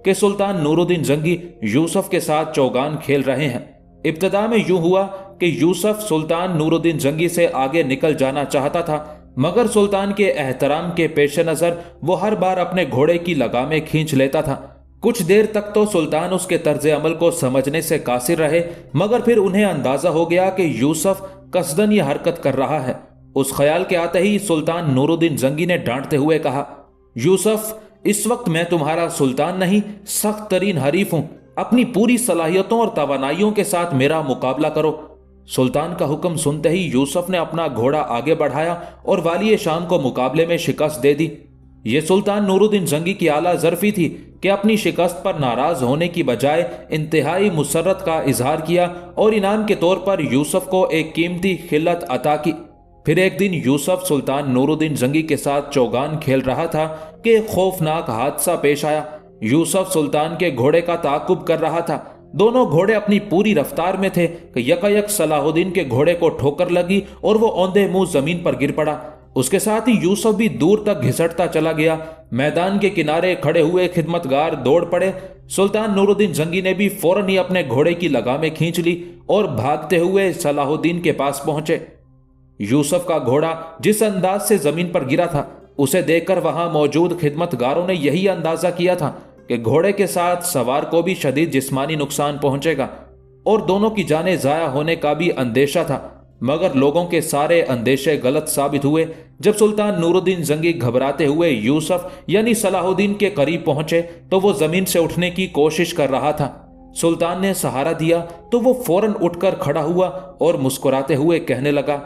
A: کہ سلطان نور الدین زنگی یوسف کے ساتھ چوگان کھیل رہے ہیں۔ ابتدا میں یوں ہوا کہ یوسف سلطان نور الدین زنگی سے آگے نکل جانا چاہتا تھا، مگر سلطان کے احترام کے پیش نظر وہ ہر بار اپنے گھوڑے کی لگامیں کھینچ لیتا تھا۔ کچھ دیر تک تو سلطان اس کے طرز عمل کو سمجھنے سے قاصر رہے، مگر پھر انہیں اندازہ ہو گیا کہ یوسف قصدن یہ حرکت کر رہا ہے۔ اس خیال کے آتے ہی سلطان نور الدین زنگی نے ڈانٹتے ہوئے کہا، یوسف، اس وقت میں تمہارا سلطان نہیں، سخت ترین حریف ہوں، اپنی پوری صلاحیتوں اور توانائیوں کے ساتھ میرا مقابلہ کرو۔ سلطان کا حکم سنتے ہی یوسف نے اپنا گھوڑا آگے بڑھایا اور والی شام کو مقابلے میں شکست دے دی۔ یہ سلطان نور الدین زنگی کی اعلیٰ ظرفی تھی کہ اپنی شکست پر ناراض ہونے کی بجائے انتہائی مسرت کا اظہار کیا اور انعام کے طور پر یوسف کو ایک قیمتی خلعت عطا کی۔ پھر ایک دن یوسف سلطان نور الدین زنگی کے ساتھ چوگان کھیل رہا تھا کہ ایک خوفناک حادثہ پیش آیا۔ یوسف سلطان کے گھوڑے کا تعاقب کر رہا تھا۔ دونوں گھوڑے اپنی پوری رفتار میں تھے کہ یکایک صلاح الدین کے گھوڑے کو ٹھوکر لگی اور وہ اوندے منہ زمین پر گر پڑا۔ اس کے ساتھ ہی یوسف بھی دور تک گھسٹتا چلا گیا۔ میدان کے کنارے کھڑے ہوئے خدمتگار دوڑ پڑے۔ سلطان نور الدین زنگی نے بھی فوراً ہی اپنے گھوڑے کی لگامیں کھینچ لی اور بھاگتے ہوئے صلاح الدین کے پاس پہنچے۔ یوسف کا گھوڑا جس انداز سے زمین پر گرا تھا اسے دیکھ کر وہاں موجود خدمتگاروں نے یہی اندازہ کیا تھا کہ گھوڑے کے ساتھ سوار کو بھی شدید جسمانی نقصان پہنچے گا اور دونوں کی جانیں ضائع ہونے کا بھی اندیشہ تھا، مگر لوگوں کے سارے اندیشے غلط ثابت ہوئے۔ جب سلطان نور الدین زنگی گھبراتے ہوئے یوسف یعنی صلاح الدین کے قریب پہنچے تو وہ زمین سے اٹھنے کی کوشش کر رہا تھا۔ سلطان نے سہارا دیا تو وہ فوراً اٹھ کر کھڑا ہوا اور مسکراتے ہوئے کہنے لگا،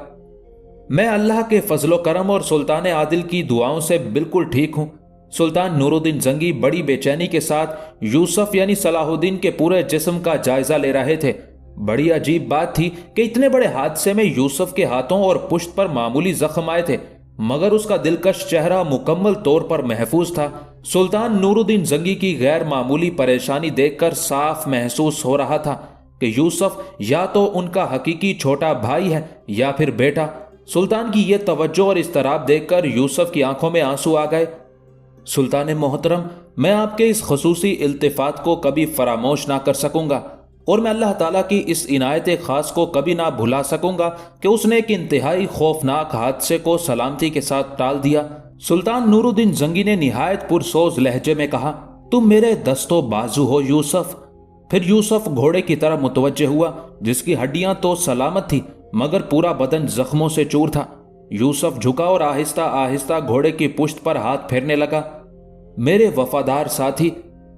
A: میں اللہ کے فضل و کرم اور سلطان عادل کی دعاؤں سے بالکل ٹھیک ہوں۔ سلطان نور الدین زنگی بڑی بے چینی کے ساتھ یوسف یعنی صلاح الدین کے پورے جسم کا جائزہ لے رہے تھے۔ بڑی عجیب بات تھی کہ اتنے بڑے حادثے میں یوسف کے ہاتھوں اور پشت پر معمولی زخم آئے تھے، مگر اس کا دلکش چہرہ مکمل طور پر محفوظ تھا۔ سلطان نور الدین زنگی کی غیر معمولی پریشانی دیکھ کر صاف محسوس ہو رہا تھا کہ یوسف یا تو ان کا حقیقی چھوٹا بھائی ہے یا پھر بیٹا۔ سلطان کی یہ توجہ اور اضطراب دیکھ کر یوسف کی آنکھوں میں آنسو آ گئے۔ سلطان محترم، میں آپ کے اس خصوصی التفات کو کبھی فراموش نہ کر سکوں گا اور میں اللہ تعالیٰ کی اس عنایت خاص کو کبھی نہ بھلا سکوں گا کہ اس نے ایک انتہائی خوفناک حادثے کو سلامتی کے ساتھ ٹال دیا۔ سلطان نور الدین زنگی نے نہایت پرسوز لہجے میں کہا، تم میرے دست و بازو ہو یوسف۔ پھر یوسف گھوڑے کی طرف متوجہ ہوا جس کی ہڈیاں تو سلامت تھی مگر پورا بدن زخموں سے چور تھا۔ یوسف جھکا اور آہستہ آہستہ گھوڑے کی پشت پر ہاتھ پھیرنے لگا۔ میرے وفادار ساتھی،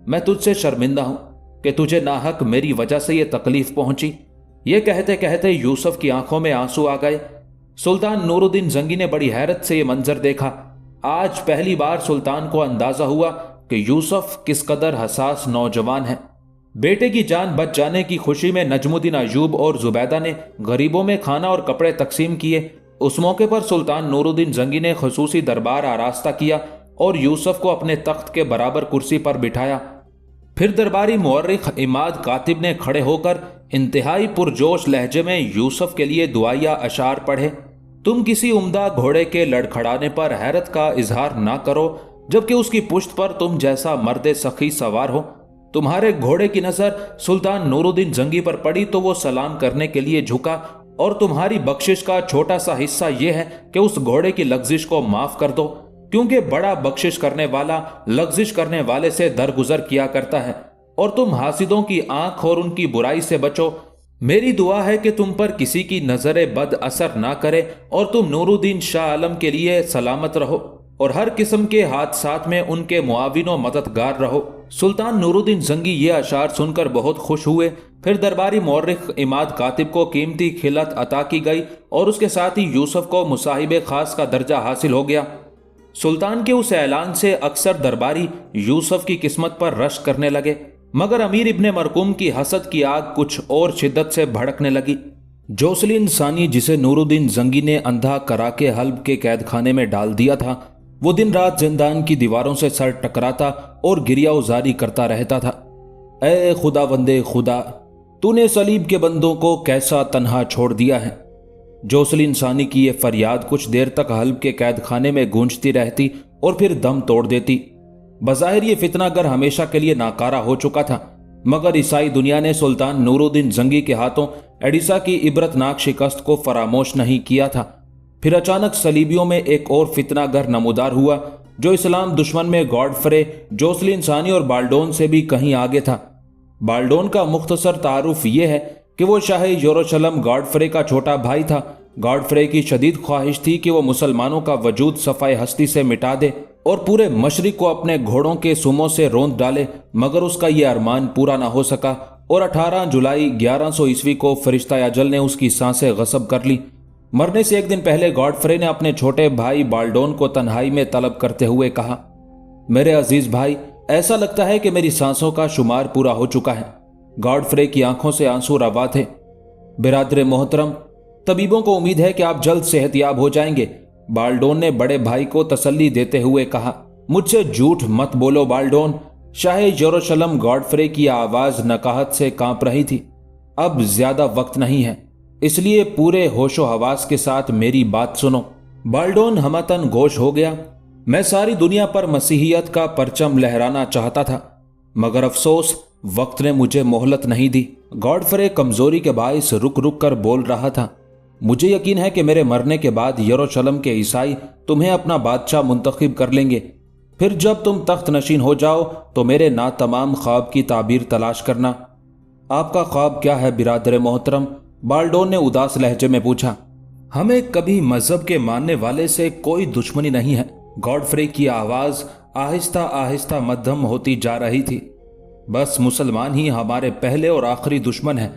A: میں تجھ سے شرمندہ ہوں کہ تجھے ناحق میری وجہ سے یہ تکلیف پہنچی۔ یہ کہتے کہتے یوسف کی آنکھوں میں آنسو آ گئے۔ سلطان نور الدین زنگی نے بڑی حیرت سے یہ منظر دیکھا۔ آج پہلی بار سلطان کو اندازہ ہوا کہ یوسف کس قدر حساس نوجوان ہے۔ بیٹے کی جان بچ جانے کی خوشی میں نجم الدین ایوب اور زبیدہ نے غریبوں میں کھانا اور کپڑے تقسیم کیے۔ اس موقع پر سلطان نور الدین زنگی نے خصوصی دربار آراستہ کیا اور یوسف کو اپنے تخت کے برابر کرسی پر بٹھایا۔ پھر درباری مورخ عماد کاتب نے کھڑے ہو کر انتہائی پرجوش لہجے میں یوسف کے لیے دعائیہ اشعار پڑھے۔ تم کسی عمدہ گھوڑے کے لڑکھڑانے پر حیرت کا اظہار نہ کرو، جبکہ اس کی پشت پر تم جیسا مرد سخی سوار ہو۔ تمہارے گھوڑے کی نظر سلطان نور الدین زنگی پر پڑی تو وہ سلام کرنے کے لیے جھکا، اور تمہاری بخشش کا چھوٹا سا حصہ یہ ہے کہ اس گھوڑے کی لغزش کو معاف کر دو، کیونکہ بڑا بخشش کرنے والا لغزش کرنے والے سے درگزر کیا کرتا ہے، اور تم حاسدوں کی آنکھ اور ان کی برائی سے بچو۔ میری دعا ہے کہ تم پر کسی کی نظر بد اثر نہ کرے اور تم نور الدین شاہ عالم کے لیے سلامت رہو اور ہر قسم کے حادثات میں ان کے معاون و مددگار رہو۔ سلطان نور الدین زنگی یہ اشعار سن کر بہت خوش ہوئے۔ پھر درباری مورخ عماد کاتب کو قیمتی خلعت عطا کی گئی اور اس کے ساتھ ہی یوسف کو مصاحب خاص کا درجہ حاصل ہو گیا۔ سلطان کے اس اعلان سے اکثر درباری یوسف کی قسمت پر رشک کرنے لگے، مگر امیر ابن مرقوم کی حسد کی آگ کچھ اور شدت سے بھڑکنے لگی۔ جوسلین ثانی، جسے نور الدین زنگی نے اندھا کرا کے حلب کے قید خانے میں ڈال دیا تھا، وہ دن رات زندان کی دیواروں سے سر ٹکراتا اور گریہ ازاری کرتا رہتا تھا۔ اے خدا بندے خدا، تو نے صلیب کے بندوں کو کیسا تنہا چھوڑ دیا ہے۔ جوسلین ثانی کی یہ فریاد کچھ دیر تک حلب کے قید خانے میں گونجتی رہتی اور پھر دم توڑ دیتی۔ بظاہر یہ فتنہ گر ہمیشہ کے لیے ناکارہ ہو چکا تھا، مگر عیسائی دنیا نے سلطان نور الدین زنگی کے ہاتھوں ایڈیسا کی عبرتناک شکست کو فراموش نہیں کیا تھا۔ پھر اچانک صلیبیوں میں ایک اور فتنہ گر نمودار ہوا جو اسلام دشمن میں گاڈفرے، جوسلین ثانی اور بالڈون سے بھی کہیں آگے تھا۔ بالڈون کا مختصر تعارف یہ ہے کہ وہ شاہ یروشلم گاڈفرے کا چھوٹا بھائی تھا۔ گاڈفرے کی شدید خواہش تھی کہ وہ مسلمانوں کا وجود صفائے ہستی سے مٹا دے اور پورے مشرق کو اپنے گھوڑوں کے سموں سے روند ڈالے، مگر اس کا یہ ارمان پورا نہ ہو سکا اور 18 جولائی 1100 عیسوی کو فرشتہ اجل نے اس کی سانسیں غصب کر لی۔ مرنے سے ایک دن پہلے گاڈفرے نے اپنے چھوٹے بھائی بالڈون کو تنہائی میں طلب کرتے ہوئے کہا، میرے عزیز بھائی، ایسا لگتا ہے کہ میری سانسوں کا شمار پورا ہو چکا ہے۔ گاڈفرے کی آنکھوں سے آنسو روا تھے۔ برادر محترم، طبیبوں کو امید ہے کہ آپ جلد صحت یاب ہو جائیں گے، بالڈون نے بڑے بھائی کو تسلی دیتے ہوئے کہا۔ مجھ سے جھوٹ مت بولو بالڈون، شاہ یروشلم گاڈفرے کی آواز نکاہت سے کانپ رہی تھی۔ اب زیادہ وقت نہیں ہے، اس لیے پورے ہوش و حواس کے ساتھ میری بات سنو۔ بالڈون ہمتن گوش ہو گیا۔ میں ساری دنیا پر مسیحیت کا پرچم لہرانا چاہتا تھا، مگر افسوس وقت نے مجھے مہلت نہیں دی۔ گاڈفرے کمزوری کے باعث رک رک کر بول رہا تھا۔ مجھے یقین ہے کہ میرے مرنے کے بعد یروشلم کے عیسائی تمہیں اپنا بادشاہ منتخب کر لیں گے۔ پھر جب تم تخت نشین ہو جاؤ تو میرے ناتمام خواب کی تعبیر تلاش کرنا۔ آپ کا خواب کیا ہے برادر محترم؟ بالڈون نے اداس لہجے میں پوچھا۔ ہمیں کبھی مذہب کے ماننے والے سے کوئی دشمنی نہیں ہے۔ گاڈفرے کی آواز آہستہ آہستہ مدھم ہوتی جا رہی تھی۔ بس مسلمان ہی ہمارے پہلے اور آخری دشمن ہیں،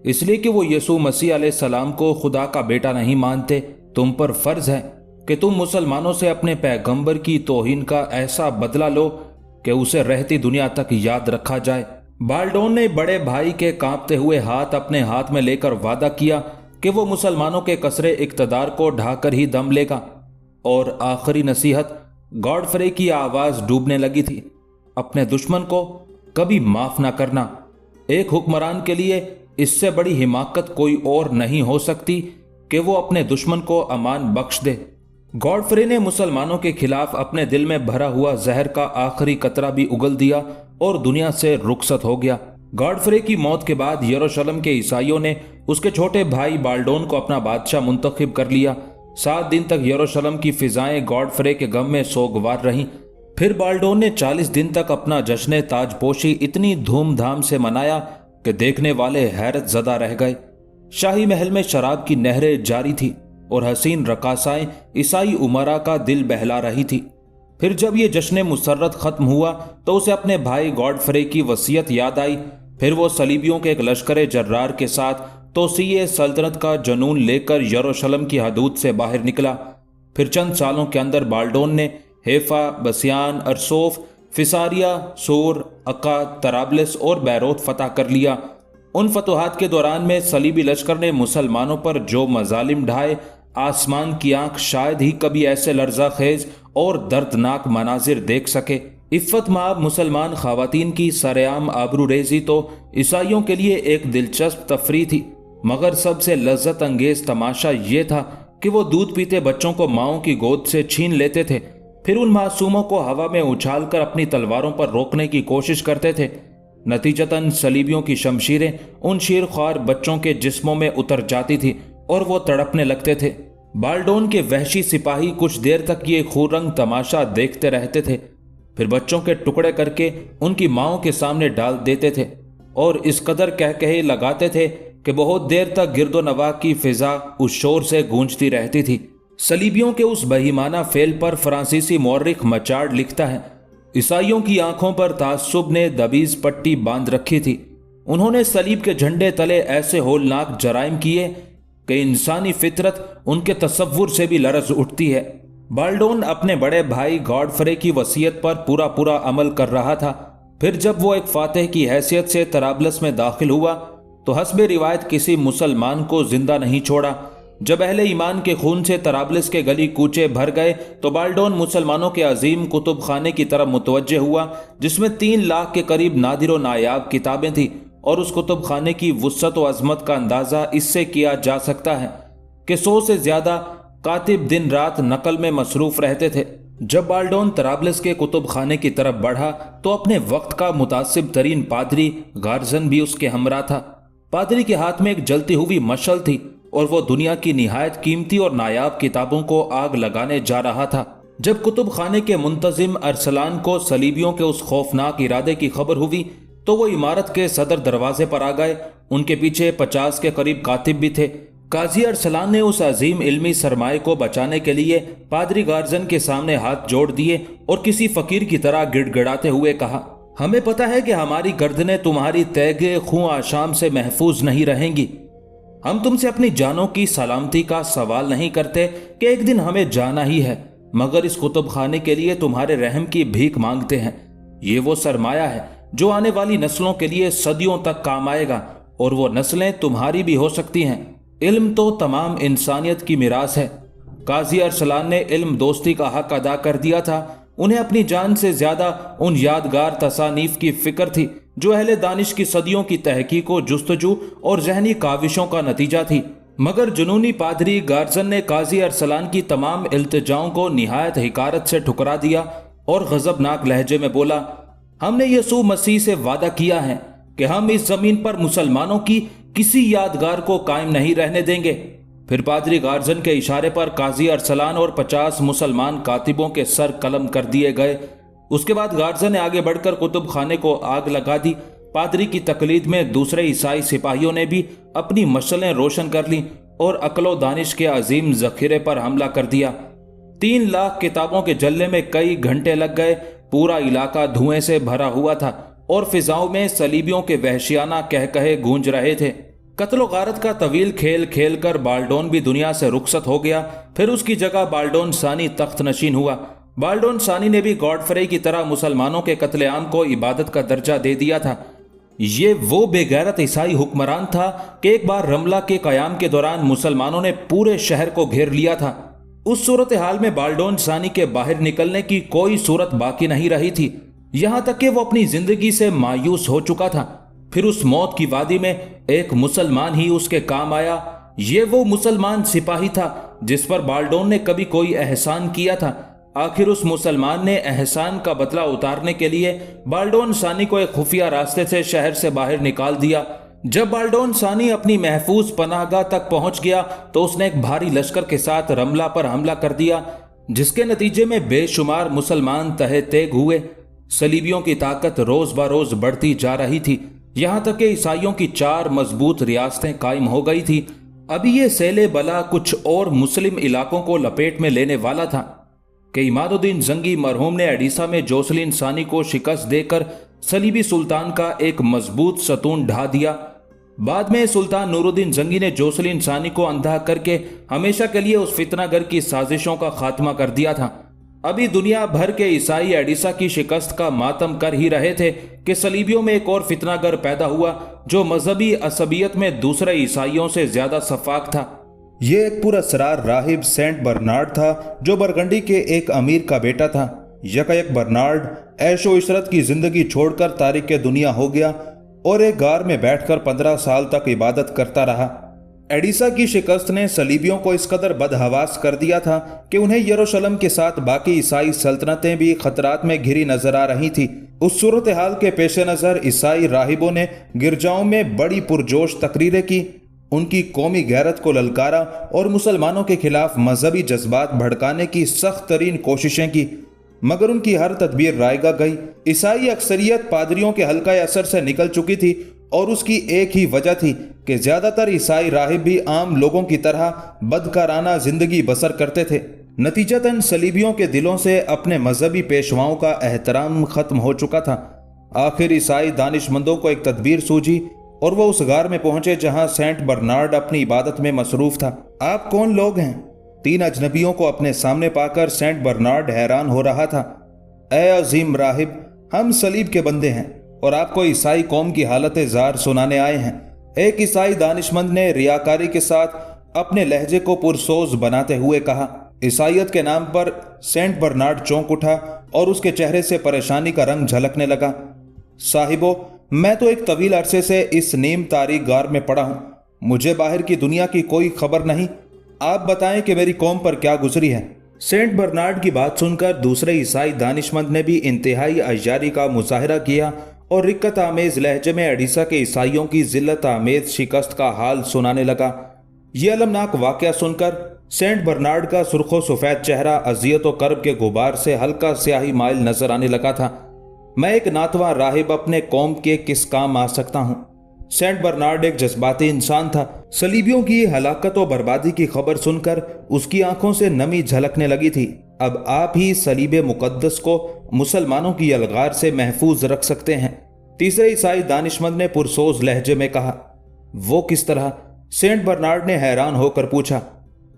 A: اس لیے کہ وہ یسوع مسیح علیہ السلام کو خدا کا بیٹا نہیں مانتے۔ تم پر فرض ہے کہ تم مسلمانوں سے اپنے پیغمبر کی توہین کا ایسا بدلہ لو کہ اسے رہتی دنیا تک یاد رکھا جائے۔ بالڈون نے بڑے بھائی کے کانپتے ہوئے ہاتھ اپنے ہاتھ میں لے کر وعدہ کیا کہ وہ مسلمانوں کے کثرے اقتدار کو ڈھا کر ہی دم لے گا۔ اور آخری نصیحت، گاڈفرے کی آواز ڈوبنے لگی تھی، اپنے دشمن کو کبھی معاف نہ کرنا۔ ایک حکمران کے لیے اس سے بڑی حماقت کوئی اور نہیں ہو سکتی کہ وہ اپنے دشمن کو امان بخش دے۔ گاڈفرے نے مسلمانوں کے خلاف اپنے دل میں بھرا ہوا زہر کا آخری قطرہ بھی اگل دیا اور دنیا سے رخصت ہو گیا۔ گاڈفرے کی موت کے بعد یروشلم کے عیسائیوں نے اس کے چھوٹے بھائی بالڈون کو اپنا بادشاہ منتخب کر لیا۔ 7 دن تک یروشلم کی فضائیں گاڈفرے کے غم میں سوگوار رہیں۔ پھر بالڈون نے 40 دن تک اپنا جشن تاج پوشی اتنی دھوم دھام سے منایا کہ دیکھنے والے حیرت زدہ رہ گئے۔ شاہی محل میں شراب کی نہریں جاری تھی اور حسین رقاصائیں عیسائی امراء کا دل بہلا رہی تھی۔ پھر جب یہ جشن مسرت ختم ہوا تو اسے اپنے بھائی گاڈفرے کی وصیت یاد آئی۔ پھر وہ صلیبیوں کے ایک لشکر جرار کے ساتھ توسیع سلطنت کا جنون لے کر یروشلم کی حدود سے باہر نکلا۔ پھر چند سالوں کے اندر بالڈون نے حیفا، بسیان، ارسوف، فساریہ، سور، عقا، طرابلس اور بیروت فتح کر لیا۔ ان فتوحات کے دوران میں صلیبی لشکر نے مسلمانوں پر جو مظالم ڈھائے، آسمان کی آنکھ شاید ہی کبھی ایسے لرزہ خیز اور دردناک مناظر دیکھ سکے۔ عفت مآب مسلمان خواتین کی سرعام آبرو ریزی تو عیسائیوں کے لیے ایک دلچسپ تفریح تھی، مگر سب سے لذت انگیز تماشا یہ تھا کہ وہ دودھ پیتے بچوں کو ماؤں کی گود سے چھین لیتے تھے، پھر ان معصوموں کو ہوا میں اچھال کر اپنی تلواروں پر روکنے کی کوشش کرتے تھے۔ نتیجتاً صلیبیوں کی شمشیریں ان شیرخوار بچوں کے جسموں میں اتر جاتی تھی اور وہ تڑپنے لگتے تھے۔ بالڈون کے وحشی سپاہی کچھ دیر تک یہ خورنگ تماشا دیکھتے رہتے تھے، پھر بچوں کے ٹکڑے کر کے ان کی ماؤں کے سامنے ڈال دیتے تھے اور اس قدر کہے لگاتے تھے کہ بہت دیر تک گرد و نواح کی فضا اس شور سے گونجتی رہتی تھی۔ صلیبیوں کے اس بہیمانہ فعل پر فرانسیسی مورخ مچارڈ لکھتا ہے، عیسائیوں کی آنکھوں پر تعصب نے دبیز پٹی باندھ رکھی تھی۔ انہوں نے صلیب کے جھنڈے تلے ایسے ہولناک جرائم کیے کہ انسانی فطرت ان کے تصور سے بھی لرز اٹھتی ہے۔ بالڈون اپنے بڑے بھائی گاڈفرے کی وصیت پر پورا عمل کر رہا تھا۔ پھر جب وہ ایک فاتح کی حیثیت سے طرابلس میں داخل ہوا تو حسب روایت کسی مسلمان کو زندہ نہیں چھوڑا۔ جب اہل ایمان کے خون سے طرابلس کے گلی کوچے بھر گئے تو بالڈون مسلمانوں کے عظیم کتب خانے کی طرف متوجہ ہوا، جس میں 3 لاکھ کے قریب نادر و نایاب کتابیں تھیں، اور اس کتب خانے کی وسعت و عظمت کا اندازہ اس سے کیا جا سکتا ہے کہ 100 سے زیادہ کاتب دن رات نقل میں مصروف رہتے تھے۔ جب بالڈون طرابلس کے کتب خانے کی طرف بڑھا تو اپنے وقت کا متعصب ترین پادری گارزن بھی اس کے ہمراہ تھا۔ پادری کے ہاتھ میں ایک جلتی ہوئی مشعل تھی اور وہ دنیا کی نہایت قیمتی اور نایاب کتابوں کو آگ لگانے جا رہا تھا۔ جب کتب خانے کے منتظم ارسلان کو صلیبیوں کے اس خوفناک ارادے کی خبر ہوئی تو وہ عمارت کے صدر دروازے پر آ گئے۔ ان کے پیچھے 50 کے قریب کاتب بھی تھے۔ قاضی ارسلان نے اس عظیم علمی سرمائے کو بچانے کے لیے پادری گارزن کے سامنے ہاتھ جوڑ دیے اور کسی فقیر کی طرح گڑ گڑاتے ہوئے کہا، ہمیں پتہ ہے کہ ہماری گردنیں تمہاری تیغ خوں آشام سے محفوظ نہیں رہیں گی۔ ہم تم سے اپنی جانوں کی سلامتی کا سوال نہیں کرتے کہ ایک دن ہمیں جانا ہی ہے، مگر اس کتب خانے کے لیے تمہارے رحم کی بھیک مانگتے ہیں۔ یہ وہ سرمایہ ہے جو آنے والی نسلوں کے لیے صدیوں تک کام آئے گا، اور وہ نسلیں تمہاری بھی ہو سکتی ہیں۔ علم تو تمام انسانیت کی میراث ہے۔ قاضی ارسلان نے علم دوستی کا حق ادا کر دیا تھا۔ انہیں اپنی جان سے زیادہ ان یادگار تصانیف کی فکر تھی جو اہل دانش کی صدیوں کی تحقیق و جستجو اور ذہنی کاوشوں کا نتیجہ تھی، مگر جنونی پادری گارزن نے قاضی ارسلان کی تمام التجاؤں کو نہایت حقارت سے ٹھکرا دیا اور غضبناک لہجے میں بولا، ہم نے یسوع مسیح سے وعدہ کیا ہے کہ ہم اس زمین پر مسلمانوں کی کسی یادگار کو قائم نہیں رہنے دیں گے۔ پھر پادری گارزن کے اشارے پر قاضی ارسلان اور 50 مسلمان کاتبوں کے سر قلم کر دیے گئے۔ اس کے بعد گارزن نے آگے بڑھ کر کتب خانے کو آگ لگا دی۔ پادری کی تقلید میں دوسرے عیسائی سپاہیوں نے بھی اپنی مشعلیں روشن کر لیں اور عقل و دانش کے عظیم ذخیرے پر حملہ کر دیا۔ 3 لاکھ کتابوں کے جلنے میں کئی گھنٹے لگ گئے۔ پورا علاقہ دھوئیں سے بھرا ہوا تھا اور فضاؤں میں صلیبیوں کے وحشیانہ کہے گونج رہے تھے۔ قتل و غارت کا طویل کھیل کھیل کر بالڈون بھی دنیا سے رخصت ہو گیا۔ پھر اس کی جگہ بالڈون ثانی تخت نشین ہوا۔ بالڈون ثانی نے بھی گاڈفرے کی طرح مسلمانوں کے قتل عام کو عبادت کا درجہ دے دیا تھا۔ یہ وہ بے غیرت عیسائی حکمران تھا کہ ایک بار رملہ کے قیام کے دوران مسلمانوں نے پورے شہر کو گھیر لیا تھا۔ اس صورتحال میں بالڈون ثانی کے باہر نکلنے کی کوئی صورت باقی نہیں رہی تھی، یہاں تک کہ وہ اپنی زندگی سے مایوس ہو چکا تھا۔ پھر اس موت کی وادی میں ایک مسلمان ہی اس کے کام آیا۔ یہ وہ مسلمان سپاہی تھا جس پر بالڈون نے کبھی کوئی احسان کیا تھا۔ آخر اس مسلمان نے احسان کا بدلہ اتارنے کے لیے بالڈون ثانی کو ایک خفیہ راستے سے شہر سے باہر نکال دیا۔ جب بالڈون ثانی اپنی محفوظ پناہ گاہ تک پہنچ گیا تو اس نے ایک بھاری لشکر کے ساتھ رملہ پر حملہ کر دیا، جس کے نتیجے میں بے شمار مسلمان تہہ تیگ ہوئے۔ صلیبیوں کی طاقت روز بروز بڑھتی جا رہی تھی، یہاں تک کہ عیسائیوں کی 4 مضبوط ریاستیں قائم ہو گئی تھی۔ ابھی یہ سیل بلا کچھ اور مسلم علاقوں کو لپیٹ میں لینے والا تھا کہ عماد الدین زنگی مرحوم نے اڈیسا میں جوسلین ثانی کو شکست دے کر صلیبی سلطان کا ایک مضبوط ستون ڈھا دیا۔ بعد میں سلطان نور الدین زنگی نے جوسلین ثانی کو اندھا کر کے ہمیشہ کے لیے اس فتنہ گر کی سازشوں کا خاتمہ کر دیا تھا۔ अभी दुनिया भर के ईसाई एडिसा की शिकस्त का मातम कर ही रहे थे कि सलीबियों में एक और फितनागर पैदा हुआ जो मजहबी असबियत में दूसरे ईसाइयों से ज्यादा सफाक था। ये एक पुरअसरार राहिब सेंट बर्नार्ड था जो बरगंडी के एक अमीर का बेटा था। यकायक बर्नार्ड ऐशो इशरत की जिंदगी छोड़कर तारिक दुनिया हो गया और एक गार में बैठकर 15 साल तक इबादत करता रहा। एडिसा की शिकस्त ने सलीबियों को इस कदर बदहवास कर दिया था कि उन्हें यरूशलेम के साथ बाकी ईसाई सल्तनतें भी खतरात में घिरी नजर आ रही थी। उस सूरत हाल के पेश नज़र ईसाई राहिबों ने गिरजाओं में बड़ी पुरजोश तकरीरें की, उनकी कौमी गैरत को ललकारा और मुसलमानों के खिलाफ मजहबी जज्बात भड़काने की सख्त तरीन कोशिशें की, मगर उनकी हर तदबीर रायगा गई। ईसाई अक्सरियत पादरियों के हल्का असर से निकल चुकी थी और उसकी एक ही वजह थी कि ज्यादातर ईसाई राहिब भी आम लोगों की तरह बदकाराना जिंदगी बसर करते थे। नतीजतन सलीबियों के दिलों से अपने मजहबी पेशवाओं का एहतराम खत्म हो चुका था। आखिर ईसाई दानिशमंदों को एक तदबीर सूझी और वो उस गार में पहुंचे जहां सेंट बर्नार्ड अपनी इबादत में मसरूफ था। आप कौन लोग हैं? 3 अजनबियों को अपने सामने पाकर सेंट बर्नार्ड हैरान हो रहा था। ए अजीम राहिब, हम सलीब के बंदे हैं और आपको ईसाई कौम की हालत जार सुनाने आए हैं। एक ईसाई दानिशमंद ने रियाकारी के साथ अपने लहजे को पुरसोज बनाते हुए कहा। ईसाइयत के नाम पर सेंट बर्नार्ड चौंक उठा और उसके चेहरे से परेशानी का रंग झलकने लगा। साहिबो, मैं तो एक तवील अरसे से इस नीम तारीख गार में पड़ा हूं, मुझे बाहर की दुनिया की कोई खबर नहीं। आप बताएं कि मेरी कौम पर क्या गुजरी है। सेंट बर्नार्ड की बात सुनकर दूसरे ईसाई दानिशमंद ने भी इंतहाई अय्यारी का मुजाहिरा किया और रिक्कत आमेज लहजे में एडिसा के ईसाइयों की जिल्लत आमेज शिकस्त का हाल सुनाने लगा। ये अलमनाक वाकया सुनकर सेंट बर्नार्ड का सुर्खो सफेद चेहरा अजियत और कर्ब के गुबार से हल्का स्याही माइल नजर आने लगा था। मैं एक नातवा राहिब अपने कौम के किस काम आ सकता हूं? सेंट बर्नार्ड एक जज्बाती इंसान था। सलीबियों की हलाकत और बर्बादी की खबर सुनकर उसकी आंखों से नमी झलकने लगी थी। अब आप ही सलीब मुकद्दस को मुसलमानों की अलगार से महफूज रख सकते हैं। तीसरे ईसाई दानिशमंद ने पुरसोज लहजे में कहा। वो किस तरह? सेंट बर्नार्ड ने हैरान होकर पूछा।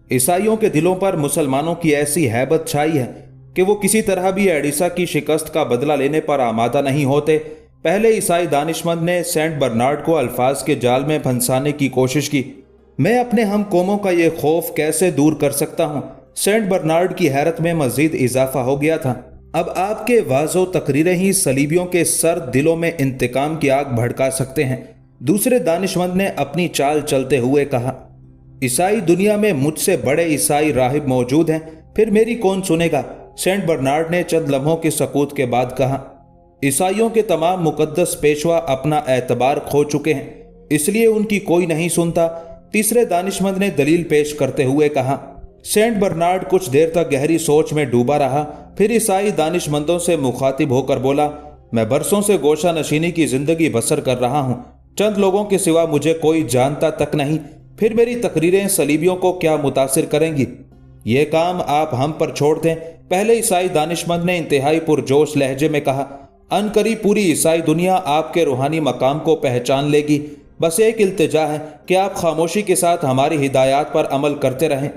A: ईसाइयों के दिलों पर मुसलमानों की ऐसी हैबत छाई है कि वो किसी तरह भी एडिसा की शिकस्त का बदला लेने पर आमादा नहीं होते। पहले ईसाई दानिशमंद ने सेंट बर्नार्ड को अल्फाज के जाल में फंसाने की कोशिश की। मैं अपने हम कौमों का ये खौफ कैसे दूर कर सकता हूँ? सेंट बर्नार्ड की हैरत में मजीद इजाफा हो गया था। अब आपके वाजो तकरीरें ही सलीबियों के सर्द दिलों में इंतकाम की आग भड़का सकते हैं। दूसरे दानिशमंद ने अपनी चाल चलते हुए कहा। ईसाई दुनिया में मुझसे बड़े ईसाई राहिब मौजूद हैं, फिर मेरी कौन सुनेगा? सेंट बर्नार्ड ने चंद लम्हों के सकूत के बाद कहा। ईसाइयों के तमाम मुकद्दस पेशवा अपना एतबार खो चुके हैं, इसलिए उनकी कोई नहीं सुनता। तीसरे दानिशमंद ने दलील पेश करते हुए कहा। सेंट बर्नार्ड कुछ देर तक गहरी सोच में डूबा रहा, फिर ईसाई दानिशमंदों से मुखातिब होकर बोला। मैं बरसों से गोशा नशीनी की जिंदगी बसर कर रहा हूँ, चंद लोगों के सिवा मुझे कोई जानता तक नहीं, फिर मेरी तकरीरें सलीबियों को क्या मुतासिर करेंगी? ये काम आप हम पर छोड़ दें। पहले ईसाई दानिशमंद ने इंतहाई पुरजोश लहजे में कहा। अनकरीब पूरी ईसाई दुनिया आपके रूहानी मकाम को पहचान लेगी। बस एक इल्तिजा है कि आप खामोशी के साथ हमारी हिदायत पर अमल करते रहें।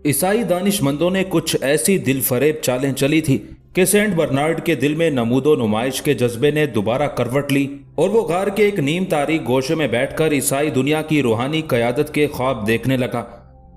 A: ईसाई दानिशमंदों ने कुछ ऐसी दिलफरेब चालें चली थी कि सेंट बर्नार्ड के दिल में नमूदो नुमाइश के जज्बे ने दोबारा करवट ली और वो गार के एक नीम तारीख गोशे में बैठकर ईसाई दुनिया की रूहानी क़यादत के ख्वाब देखने लगा।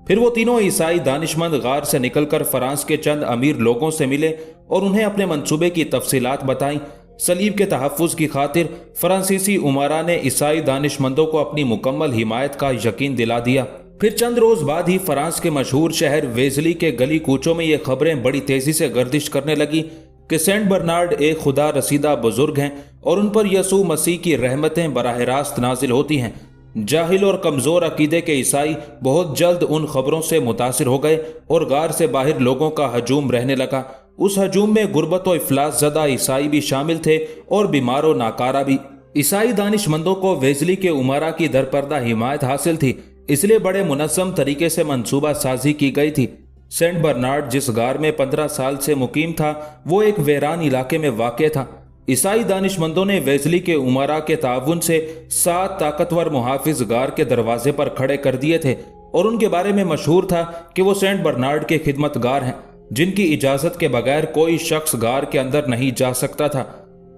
A: फिर वो तीनों ईसाई दानिशमंद गार से निकलकर फ्रांस के चंद अमीर लोगों से मिले और उन्हें अपने मंसूबे की तफसीलात बताईं। सलीब के तहफ़्फ़ुज़ की खातिर फ्रांसीसी उमरा ने ईसाई दानिशमंदों को अपनी मुकम्मल हिमायत का यकीन दिला दिया। फिर चंद रोज बाद ही फ्रांस के मशहूर शहर वेजली के गली कूचों में ये खबरें बड़ी तेजी से गर्दिश करने लगी कि सेंट बर्नार्ड एक खुदा रसीदा बुजुर्ग हैं और उन पर यसू मसीह की रहमतें बराह रास्त नाजिल होती हैं। जाहिल और कमज़ोर अकीदे के ईसाई बहुत जल्द उन खबरों से मुतासिर हो गए और गार से बाहर लोगों का हजूम रहने लगा। उस हजूम में गुर्बत और इफलास ज़दा ईसाई भी शामिल थे और बीमार और नाकारा भी। ईसाई दानिशमंदों को वेजली के उमरा की दरपर्दा हिमायत हासिल थी, इसलिए बड़े मुनज़्ज़म तरीके से मंसूबा साजी की गई थी। सेंट बर्नार्ड जिस गार में 15 साल से मुकीम था वो एक वेरान इलाके में वाक़ था। ईसाई दानिशमंदों ने वेजली के उमरा के ताउन से 7 ताकतवर मुहाफिज गार के दरवाजे पर खड़े कर दिए थे और उनके बारे में मशहूर था कि वो सेंट बर्नार्ड के खिदमतगार हैं। जिन की इजाजत के बगैर कोई शख्स गार के अंदर नहीं जा सकता था।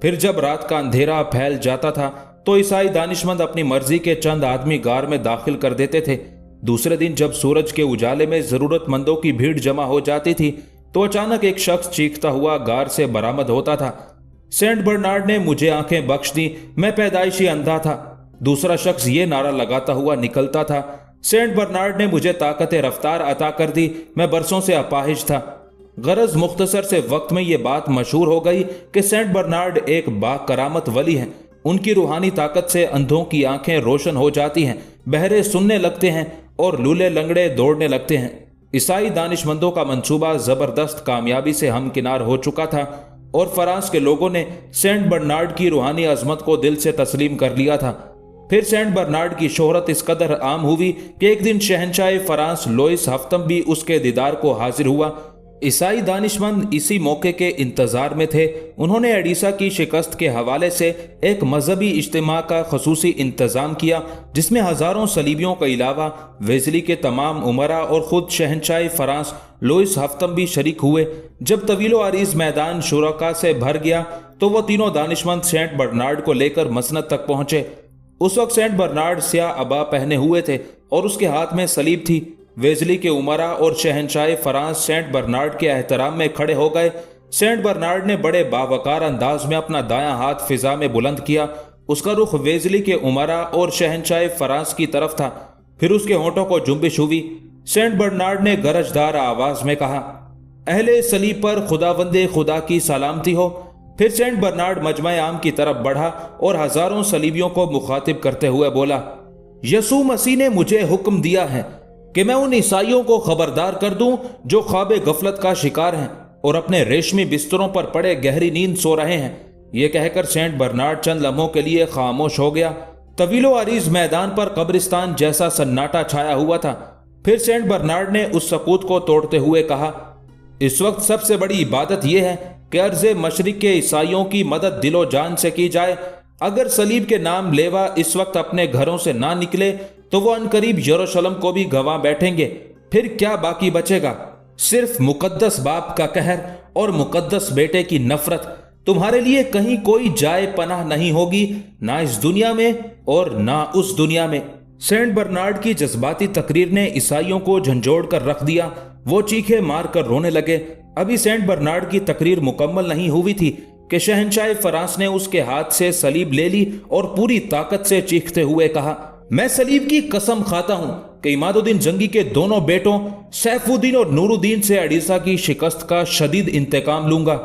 A: फिर जब रात का अंधेरा फैल जाता था तो ईसाई दानिशमंद अपनी मर्जी के चंद आदमी गार में दाखिल कर देते थे। दूसरे दिन जब सूरज के उजाले में जरूरतमंदों की भीड़ जमा हो जाती थी तो अचानक एक शख्स चीखता हुआ गार से बरामद होता था, सेंट बर्नार्ड ने मुझे आंखें बख्श दी, मैं पैदाइशी अंधा था। दूसरा शख्स ये नारा लगाता हुआ निकलता था, सेंट बर्नार्ड ने मुझे ताकत रफ्तार अता कर दी, मैं बरसों से अपाहिज था। गरज मुख्तसर से वक्त में यह बात मशहूर हो गई कि सेंट बर्नार्ड एक बाकरामत वली हैं। उनकी रूहानी ताकत से अंधों की आंखें रोशन हो जाती हैं, बहरे सुनने लगते हैं और लूले लंगड़े दौड़ने लगते हैं। ईसाई दानिशमंदों का मंसूबा जबरदस्त कामयाबी से हमकिनार हो चुका था और फ्रांस के लोगों ने सेंट बर्नार्ड की रूहानी अजमत को दिल से तस्लीम कर लिया था। फिर सेंट बर्नार्ड की शोहरत इस कदर आम हुई कि एक दिन शहंशाह फ्रांस लोइस हफ्तम भी उसके दीदार को हाजिर हुआ। ईसाई दानिशमंद इसी मौके के इंतजार में थे। उन्होंने एडिसा की शिकस्त के हवाले से एक मजहबी इज्तिमा का खसूसी इंतजाम किया जिसमें हजारों सलीबियों के अलावा वेजली के तमाम उमरा और खुद शहंशाह फ्रांस लोइस हफ्तम भी शरीक हुए। जब तवीलो अरीज मैदान शुरका से भर गया तो वो तीनों दानिशमंद सेंट बर्नार्ड को लेकर मसनद तक पहुंचे। उस वक्त सेंट बर्नार्ड स्याह अबा पहने हुए थे और उसके हाथ में सलीब थी। वेजली के उमरा और शहंशाह फ्रांस सेंट बर्नार्ड के एहतराम में खड़े हो गए। सेंट बर्नार्ड ने बड़े बावकार अंदाज में अपना दायां हाथ फिजा में बुलंद किया। उसका रुख वेजली के उमरा और शहंशाह फ्रांस की तरफ था। फिर उसके होंठों को जुम्बिश हुई। सेंट बर्नार्ड ने गरजदार आवाज में कहा, अहले सलीब पर खुदावंदे खुदा की सलामती हो। फिर सेंट बर्नार्ड मजमा आम की तरफ बढ़ा और हजारों सलीबियों को मुखातिब करते हुए बोला, यसू मसीह ने मुझे हुक्म दिया है कि मैं उन ईसाइयों को खबरदार कर दूं जो ख्वाब गफलत का शिकार हैं और अपने रेशमी बिस्तरों पर पड़े गहरी नींद सो रहे हैं। यह कहकर सेंट बर्नार्ड चंद लम्हों के लिए खामोश हो गया। तवीलो अरीज मैदान पर कब्रिस्तान जैसा सन्नाटा छाया हुआ था। फिर सेंट बर्नार्ड ने उस सकूत को तोड़ते हुए कहा, इस वक्त सबसे बड़ी इबादत यह है कि अर्ज़े मशरिक के ईसाइयों की मदद दिलो जान से की जाए। अगर सलीब के नाम लेवा इस वक्त अपने घरों से ना निकले तो वो अनकरीब यरूशलेम को भी गंवा बैठेंगे। फिर क्या बाकी बचेगा? सिर्फ मुकद्दस बाप का कहर और मुकद्दस बेटे की नफरत। तुम्हारे लिए कहीं कोई जाए पनाह नहीं होगी, ना इस दुनिया में और ना उस दुनिया में। सेंट बर्नार्ड की जज्बाती तकरीर ने ईसाइयों को झंझोड़ कर रख दिया। वो चीखे मार कर रोने लगे। अभी सेंट बर्नार्ड की तकरीर मुकम्मल नहीं हुई थी कि शहंशाह फ्रांस ने उसके हाथ से सलीब ले ली और पूरी ताकत से चीखते हुए कहा, मैं सलीब की कसम खाता हूं कि इमादुद्दीन जंगी के दोनों बेटों सैफुद्दीन और नूरुद्दीन से एडिसा की शिकस्त का शदीद इंतकाम लूंगा।